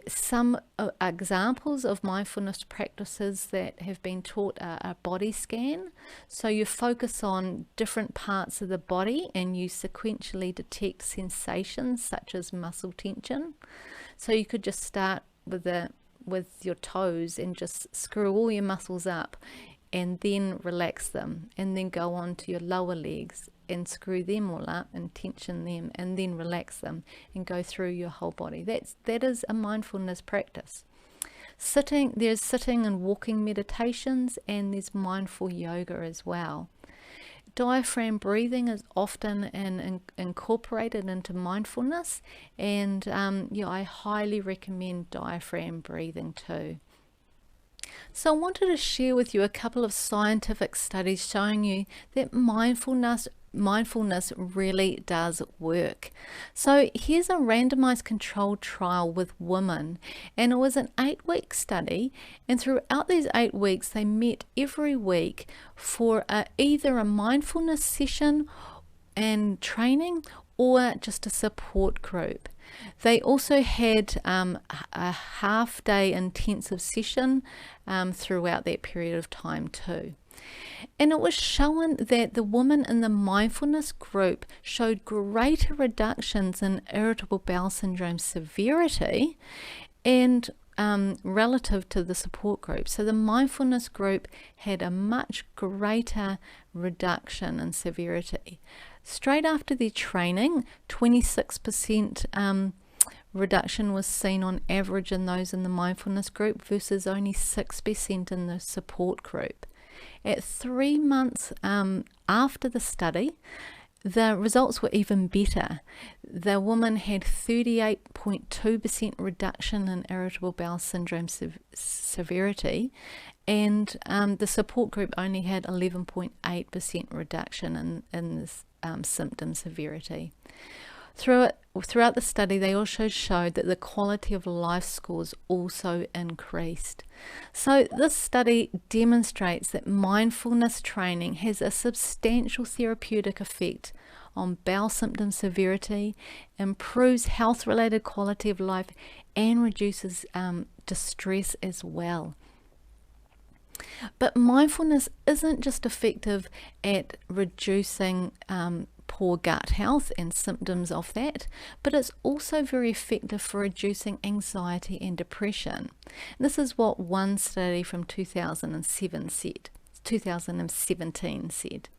Some examples of mindfulness practices that have been taught are a body scan. So you focus on different parts of the body and you sequentially detect sensations such as muscle tension. So you could just start with your toes and just screw all your muscles up and then relax them, and then go on to your lower legs and screw them all up and tension them, and then relax them and go through your whole body. That is a mindfulness practice. There's sitting and walking meditations, and there's mindful yoga as well. Diaphragm breathing is often incorporated into mindfulness, and I highly recommend diaphragm breathing too. So I wanted to share with you a couple of scientific studies showing you that mindfulness really does work. So here's a randomized controlled trial with women, and it was an 8-week study, and throughout these 8 weeks they met every week for either a mindfulness session and training or just a support group. They also had a half-day intensive session throughout that period of time too. And it was shown that the women in the mindfulness group showed greater reductions in irritable bowel syndrome severity and relative to the support group. So the mindfulness group had a much greater reduction in severity. Straight after their training, 26% reduction was seen on average in those in the mindfulness group versus only 6% in the support group. At 3 months after the study, the results were even better. The woman had 38.2% reduction in irritable bowel syndrome severity, and the support group only had 11.8% reduction in this symptom severity. Throughout the study, they also showed that the quality of life scores also increased. So this study demonstrates that mindfulness training has a substantial therapeutic effect on bowel symptom severity, improves health-related quality of life, and reduces distress as well. But mindfulness isn't just effective at reducing poor gut health and symptoms of that, but it's also very effective for reducing anxiety and depression. This is what one study from 2017 said.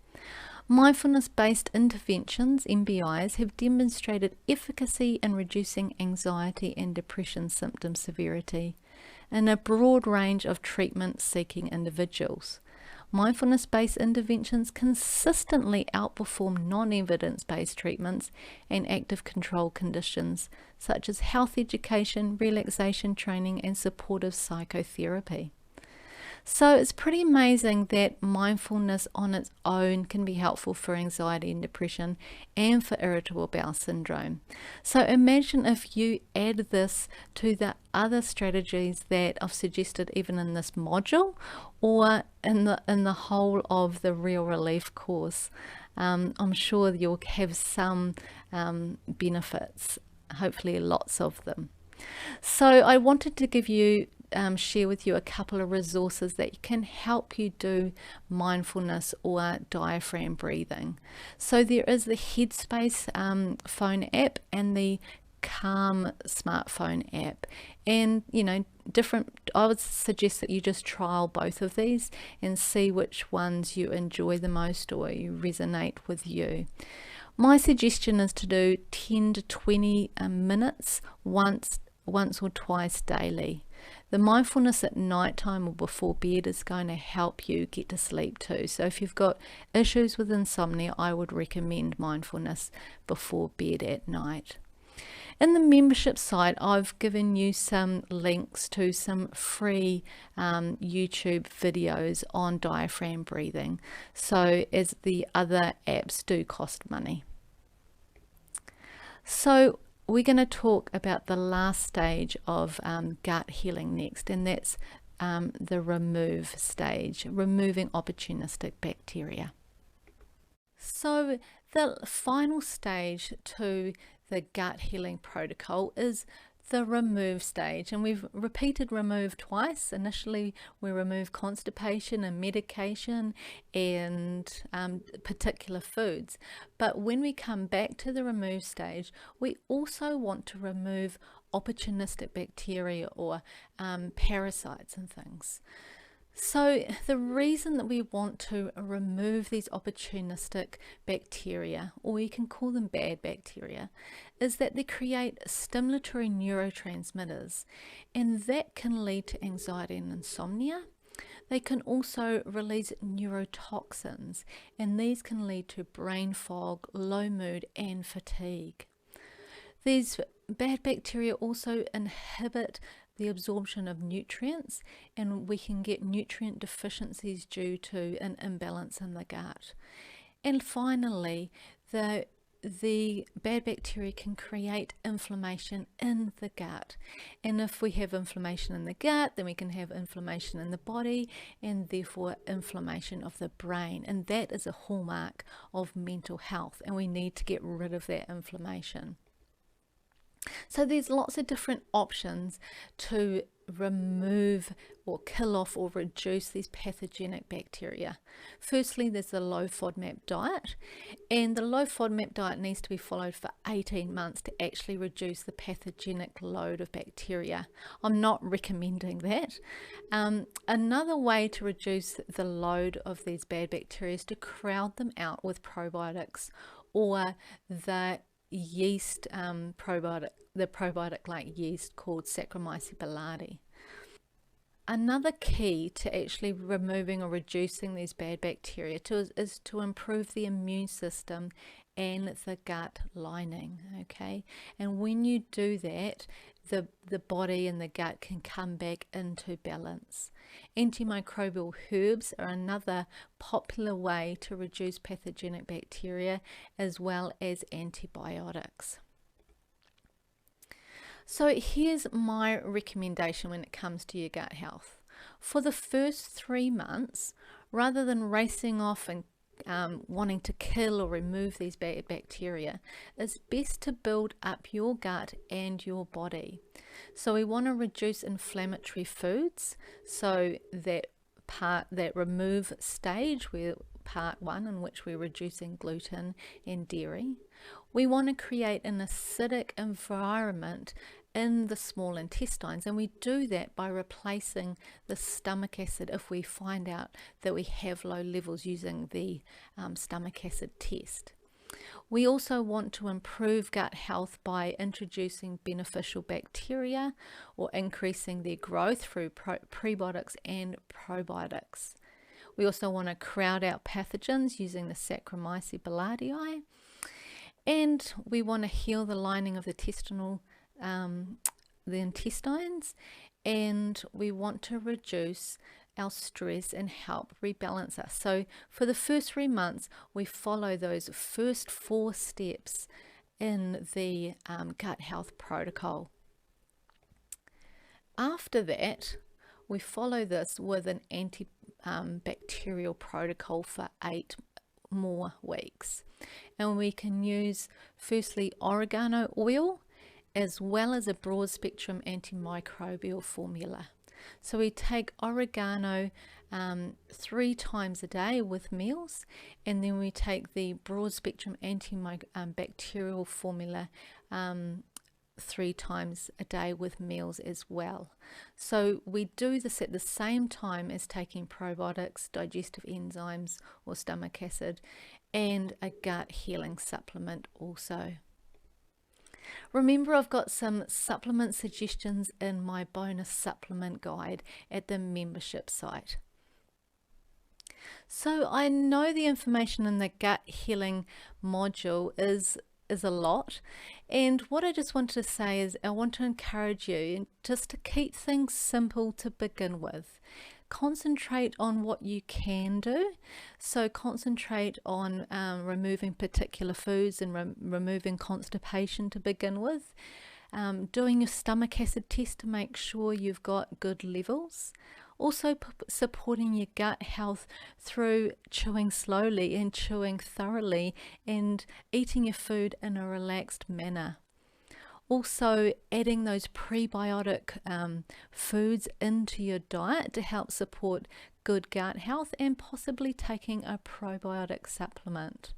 Mindfulness-based interventions, MBIs, have demonstrated efficacy in reducing anxiety and depression symptom severity in a broad range of treatment-seeking individuals. Mindfulness-based interventions consistently outperform non-evidence-based treatments and active control conditions such as health education, relaxation training, and supportive psychotherapy. So it's pretty amazing that mindfulness on its own can be helpful for anxiety and depression and for irritable bowel syndrome. So imagine if you add this to the other strategies that I've suggested even in this module or in the whole of the Real Relief course. I'm sure you'll have some benefits, hopefully lots of them. So I wanted to share with you a couple of resources that can help you do mindfulness or diaphragm breathing. So there is the Headspace phone app and the Calm smartphone app, and I would suggest that you just trial both of these and see which ones you enjoy the most or you resonate with you. My suggestion is to do 10 to 20 minutes once or twice daily. The mindfulness at night time or before bed is going to help you get to sleep too. So if you've got issues with insomnia, I would recommend mindfulness before bed at night. In the membership site, I've given you some links to some free YouTube videos on diaphragm breathing, so as the other apps do cost money. So we're going to talk about the last stage of gut healing next, and that's the remove stage, removing opportunistic bacteria. So the final stage to the gut healing protocol is the remove stage, and we've repeated remove twice. Initially we remove constipation and medication and particular foods, but when we come back to the remove stage, we also want to remove opportunistic bacteria or parasites and things. So the reason that we want to remove these opportunistic bacteria, or you can call them bad bacteria, is that they create stimulatory neurotransmitters, and that can lead to anxiety and insomnia. They can also release neurotoxins, and these can lead to brain fog, low mood, and fatigue. These bad bacteria also inhibit the absorption of nutrients, and we can get nutrient deficiencies due to an imbalance in the gut. And finally, the bad bacteria can create inflammation in the gut, and if we have inflammation in the gut, then we can have inflammation in the body, and therefore inflammation of the brain, and that is a hallmark of mental health, and we need to get rid of that inflammation. So there's lots of different options to remove or kill off or reduce these pathogenic bacteria. Firstly, there's the low FODMAP diet, and the low FODMAP diet needs to be followed for 18 months to actually reduce the pathogenic load of bacteria. I'm not recommending that. Another way to reduce the load of these bad bacteria is to crowd them out with probiotics or the yeast probiotic, the probiotic like yeast called Saccharomyces boulardii. Another key to actually removing or reducing these bad bacteria is to improve the immune system and the gut lining, okay? And when you do that, the body and the gut can come back into balance. Antimicrobial herbs are another popular way to reduce pathogenic bacteria, as well as antibiotics. So here's my recommendation when it comes to your gut health. For the first 3 months, rather than racing off and wanting to kill or remove these bad bacteria, it's best to build up your gut and your body. So we want to reduce inflammatory foods, so that remove stage, where part 1, in which we're reducing gluten and dairy. We want to create an acidic environment in the small intestines, and we do that by replacing the stomach acid if we find out that we have low levels using the stomach acid test. We also want to improve gut health by introducing beneficial bacteria or increasing their growth through prebiotics and probiotics. We also want to crowd out pathogens using the Saccharomyces boulardii, and we want to heal the lining of the intestines, and we want to reduce our stress and help rebalance us. So for the first 3 months, we follow those first 4 steps in the gut health protocol. After that, we follow this with an antibacterial protocol for 8 more weeks, and we can use firstly oregano oil as well as a broad spectrum antimicrobial formula. So we take oregano 3 times a day with meals, and then we take the broad spectrum antibacterial formula 3 times a day with meals as well. So we do this at the same time as taking probiotics, digestive enzymes or stomach acid, and a gut healing supplement also. Remember, I've got some supplement suggestions in my bonus supplement guide at the membership site. So I know the information in the gut healing module is a lot, and what I just wanted to say is I want to encourage you just to keep things simple to begin with. Concentrate on what you can do. So concentrate on removing particular foods and removing constipation to begin with. Doing your stomach acid test to make sure you've got good levels. Also supporting your gut health through chewing slowly and chewing thoroughly and eating your food in a relaxed manner. Also, adding those prebiotic foods into your diet to help support good gut health, and possibly taking a probiotic supplement.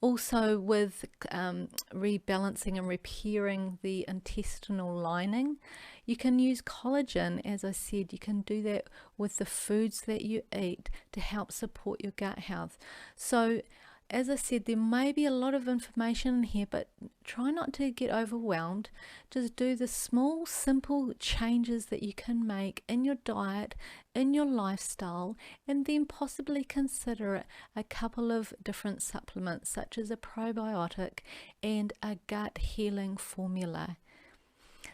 Also, with rebalancing and repairing the intestinal lining, you can use collagen. As I said, you can do that with the foods that you eat to help support your gut health. So, as I said, there may be a lot of information in here, but try not to get overwhelmed. Just do the small, simple changes that you can make in your diet, in your lifestyle, and then possibly consider a couple of different supplements, such as a probiotic and a gut healing formula.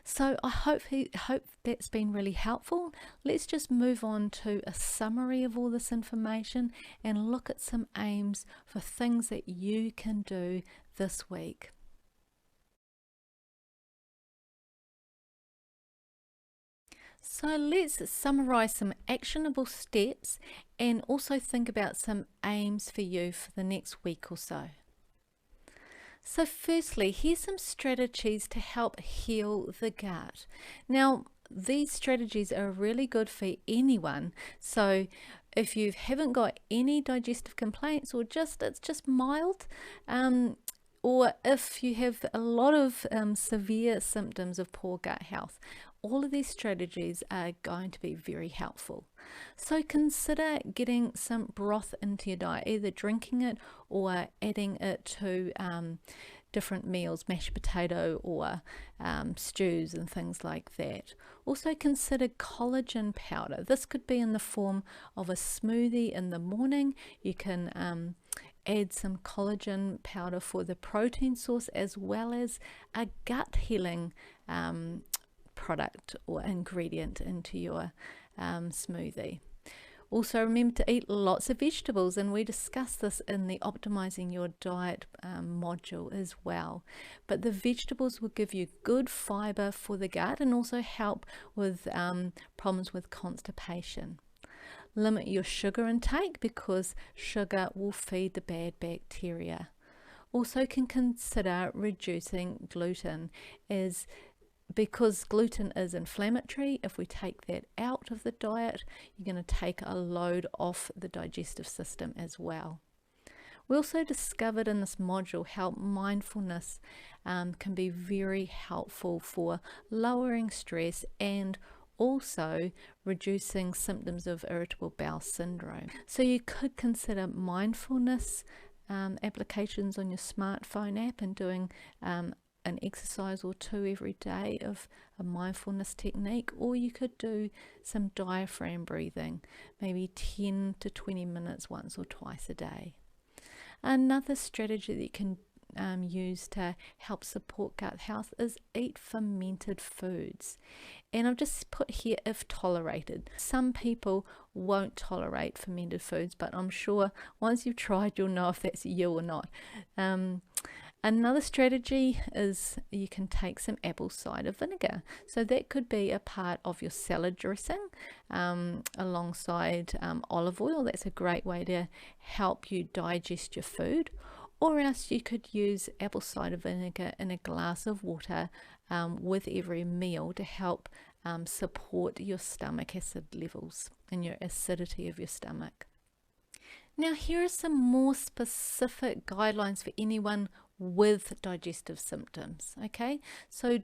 So I hope that's been really helpful. Let's just move on to a summary of all this information and look at some aims for things that you can do this week. So let's summarize some actionable steps and also think about some aims for you for the next week or so. So firstly, here's some strategies to help heal the gut. Now, these strategies are really good for anyone. So if you haven't got any digestive complaints, or it's just mild, or if you have a lot of severe symptoms of poor gut health, all of these strategies are going to be very helpful. So consider getting some broth into your diet, either drinking it or adding it to different meals, mashed potato or stews and things like that. Also consider collagen powder. This could be in the form of a smoothie in the morning. You can add some collagen powder for the protein source, as well as a gut healing product or ingredient into your smoothie. Also, remember to eat lots of vegetables, and we discussed this in the Optimizing Your Diet module as well. But the vegetables will give you good fiber for the gut and also help with problems with constipation. Limit your sugar intake, because sugar will feed the bad bacteria. Also can consider reducing gluten, because gluten is inflammatory. If we take that out of the diet, you're going to take a load off the digestive system as well. We also discovered in this module how mindfulness can be very helpful for lowering stress and also reducing symptoms of irritable bowel syndrome. So you could consider mindfulness applications on your smartphone app and doing an exercise or two every day of a mindfulness technique, or you could do some diaphragm breathing, maybe 10 to 20 minutes once or twice a day. Another strategy that you can use to help support gut health is eat fermented foods. And I've just put here if tolerated. Some people won't tolerate fermented foods, but I'm sure once you've tried, you'll know if that's you or not. Another strategy is you can take some apple cider vinegar. So that could be a part of your salad dressing alongside olive oil. That's a great way to help you digest your food. Or else you could use apple cider vinegar in a glass of water with every meal to help support your stomach acid levels and your acidity of your stomach. Now, here are some more specific guidelines for anyone with digestive symptoms. Okay, so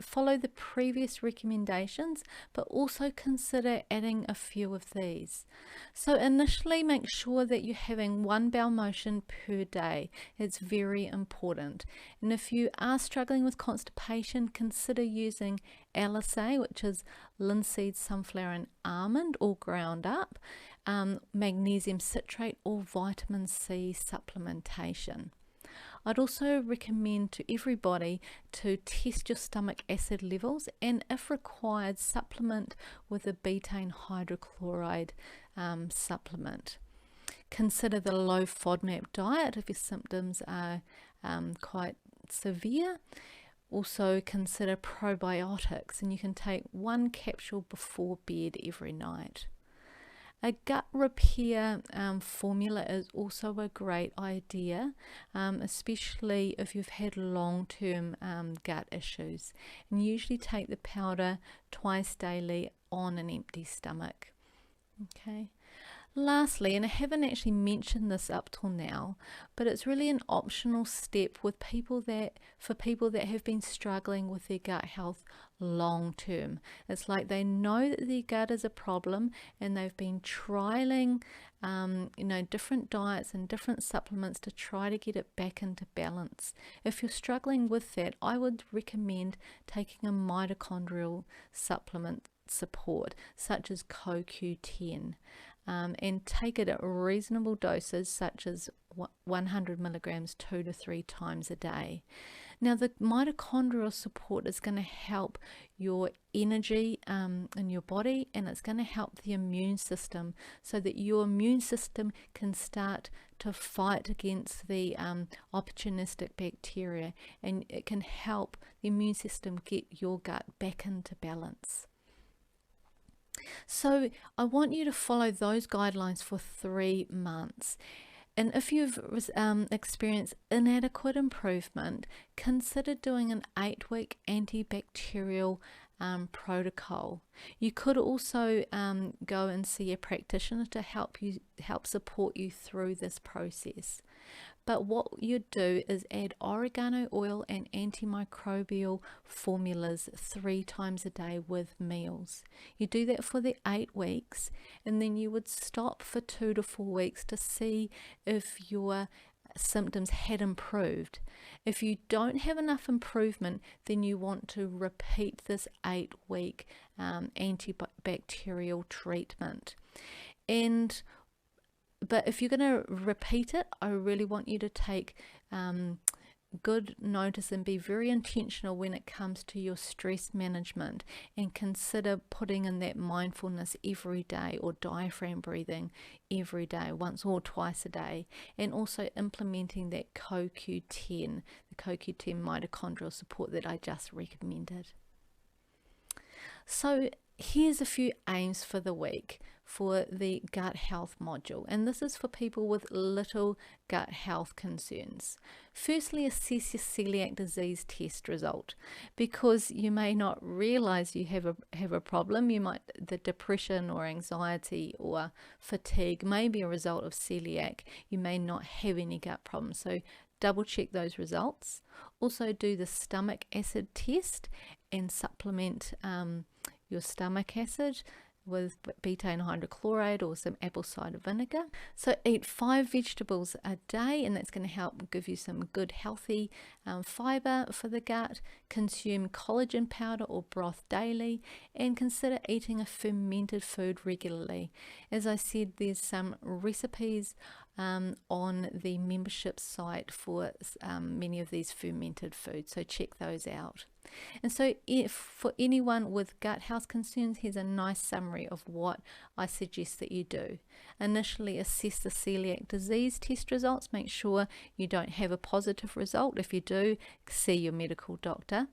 follow the previous recommendations, but also consider adding a few of these. So initially, make sure that you're having one bowel motion per day. It's very important. And if you are struggling with constipation, consider using LSA, which is linseed, sunflower and almond, all ground up, magnesium citrate or vitamin C supplementation. I'd also recommend to everybody to test your stomach acid levels, and if required, supplement with a betaine hydrochloride supplement. Consider the low FODMAP diet if your symptoms are quite severe. Also consider probiotics, and you can take one capsule before bed every night. A gut repair formula is also a great idea, especially if you've had long-term gut issues. And usually take the powder twice daily on an empty stomach. Okay. Lastly, and I haven't actually mentioned this up till now, but it's really an optional step with for people that have been struggling with their gut health long term. It's like they know that their gut is a problem and they've been trialing different diets and different supplements to try to get it back into balance. If you're struggling with that, I would recommend taking a mitochondrial supplement support such as CoQ10. And take it at reasonable doses such as 100 milligrams 2 to 3 times a day. Now the mitochondrial support is going to help your energy in your body, and it's going to help the immune system so that your immune system can start to fight against the opportunistic bacteria, and it can help the immune system get your gut back into balance. So I want you to follow those guidelines for 3 months. And if you've experienced inadequate improvement, consider doing an 8-week antibacterial protocol. You could also go and see a practitioner to help support you through this process. But what you do is add oregano oil and antimicrobial formulas 3 times a day with meals. You do that for the 8 weeks, and then you would stop for 2 to 4 weeks to see if your symptoms had improved. If you don't have enough improvement, then you want to repeat this 8-week antibacterial treatment. But if you're going to repeat it, I really want you to take good notice and be very intentional when it comes to your stress management, and consider putting in that mindfulness every day, or diaphragm breathing every day, once or twice a day, and also implementing that CoQ10, the CoQ10 mitochondrial support that I just recommended. So here's a few aims for the week for the gut health module, and this is for people with little gut health concerns. Firstly, assess your celiac disease test result, because you may not realize you have a problem. The depression or anxiety or fatigue may be a result of celiac. You may not have any gut problems, so double check those results. Also do the stomach acid test and supplement your stomach acid with betaine hydrochloride or some apple cider vinegar. So eat 5 vegetables a day, and that's going to help give you some good healthy fiber for the gut. Consume collagen powder or broth daily, and consider eating a fermented food regularly. As I said, there's some recipes on the membership site for many of these fermented foods, so check those out. And so if for anyone with gut health concerns, here's a nice summary of what I suggest that you do. Initially, assess the celiac disease test results. Make sure you don't have a positive result. If you do, see your medical doctor.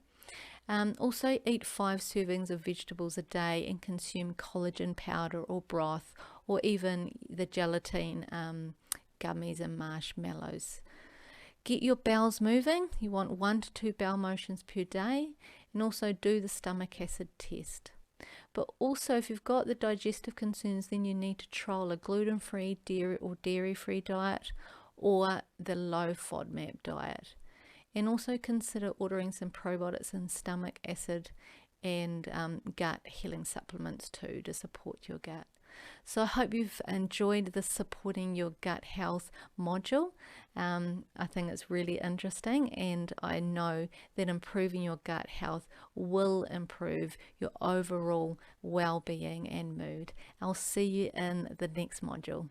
Also eat 5 servings of vegetables a day, and consume collagen powder or broth, or even the gelatin gummies and marshmallows. Get your bowels moving. You want 1 to 2 bowel motions per day, and also do the stomach acid test. But also, if you've got the digestive concerns, then you need to trial a gluten-free, dairy or dairy-free diet, or the low FODMAP diet. And also consider ordering some probiotics and stomach acid and gut healing supplements too to support your gut. So I hope you've enjoyed the supporting your gut health module. I think it's really interesting, and I know that improving your gut health will improve your overall well-being and mood. I'll see you in the next module.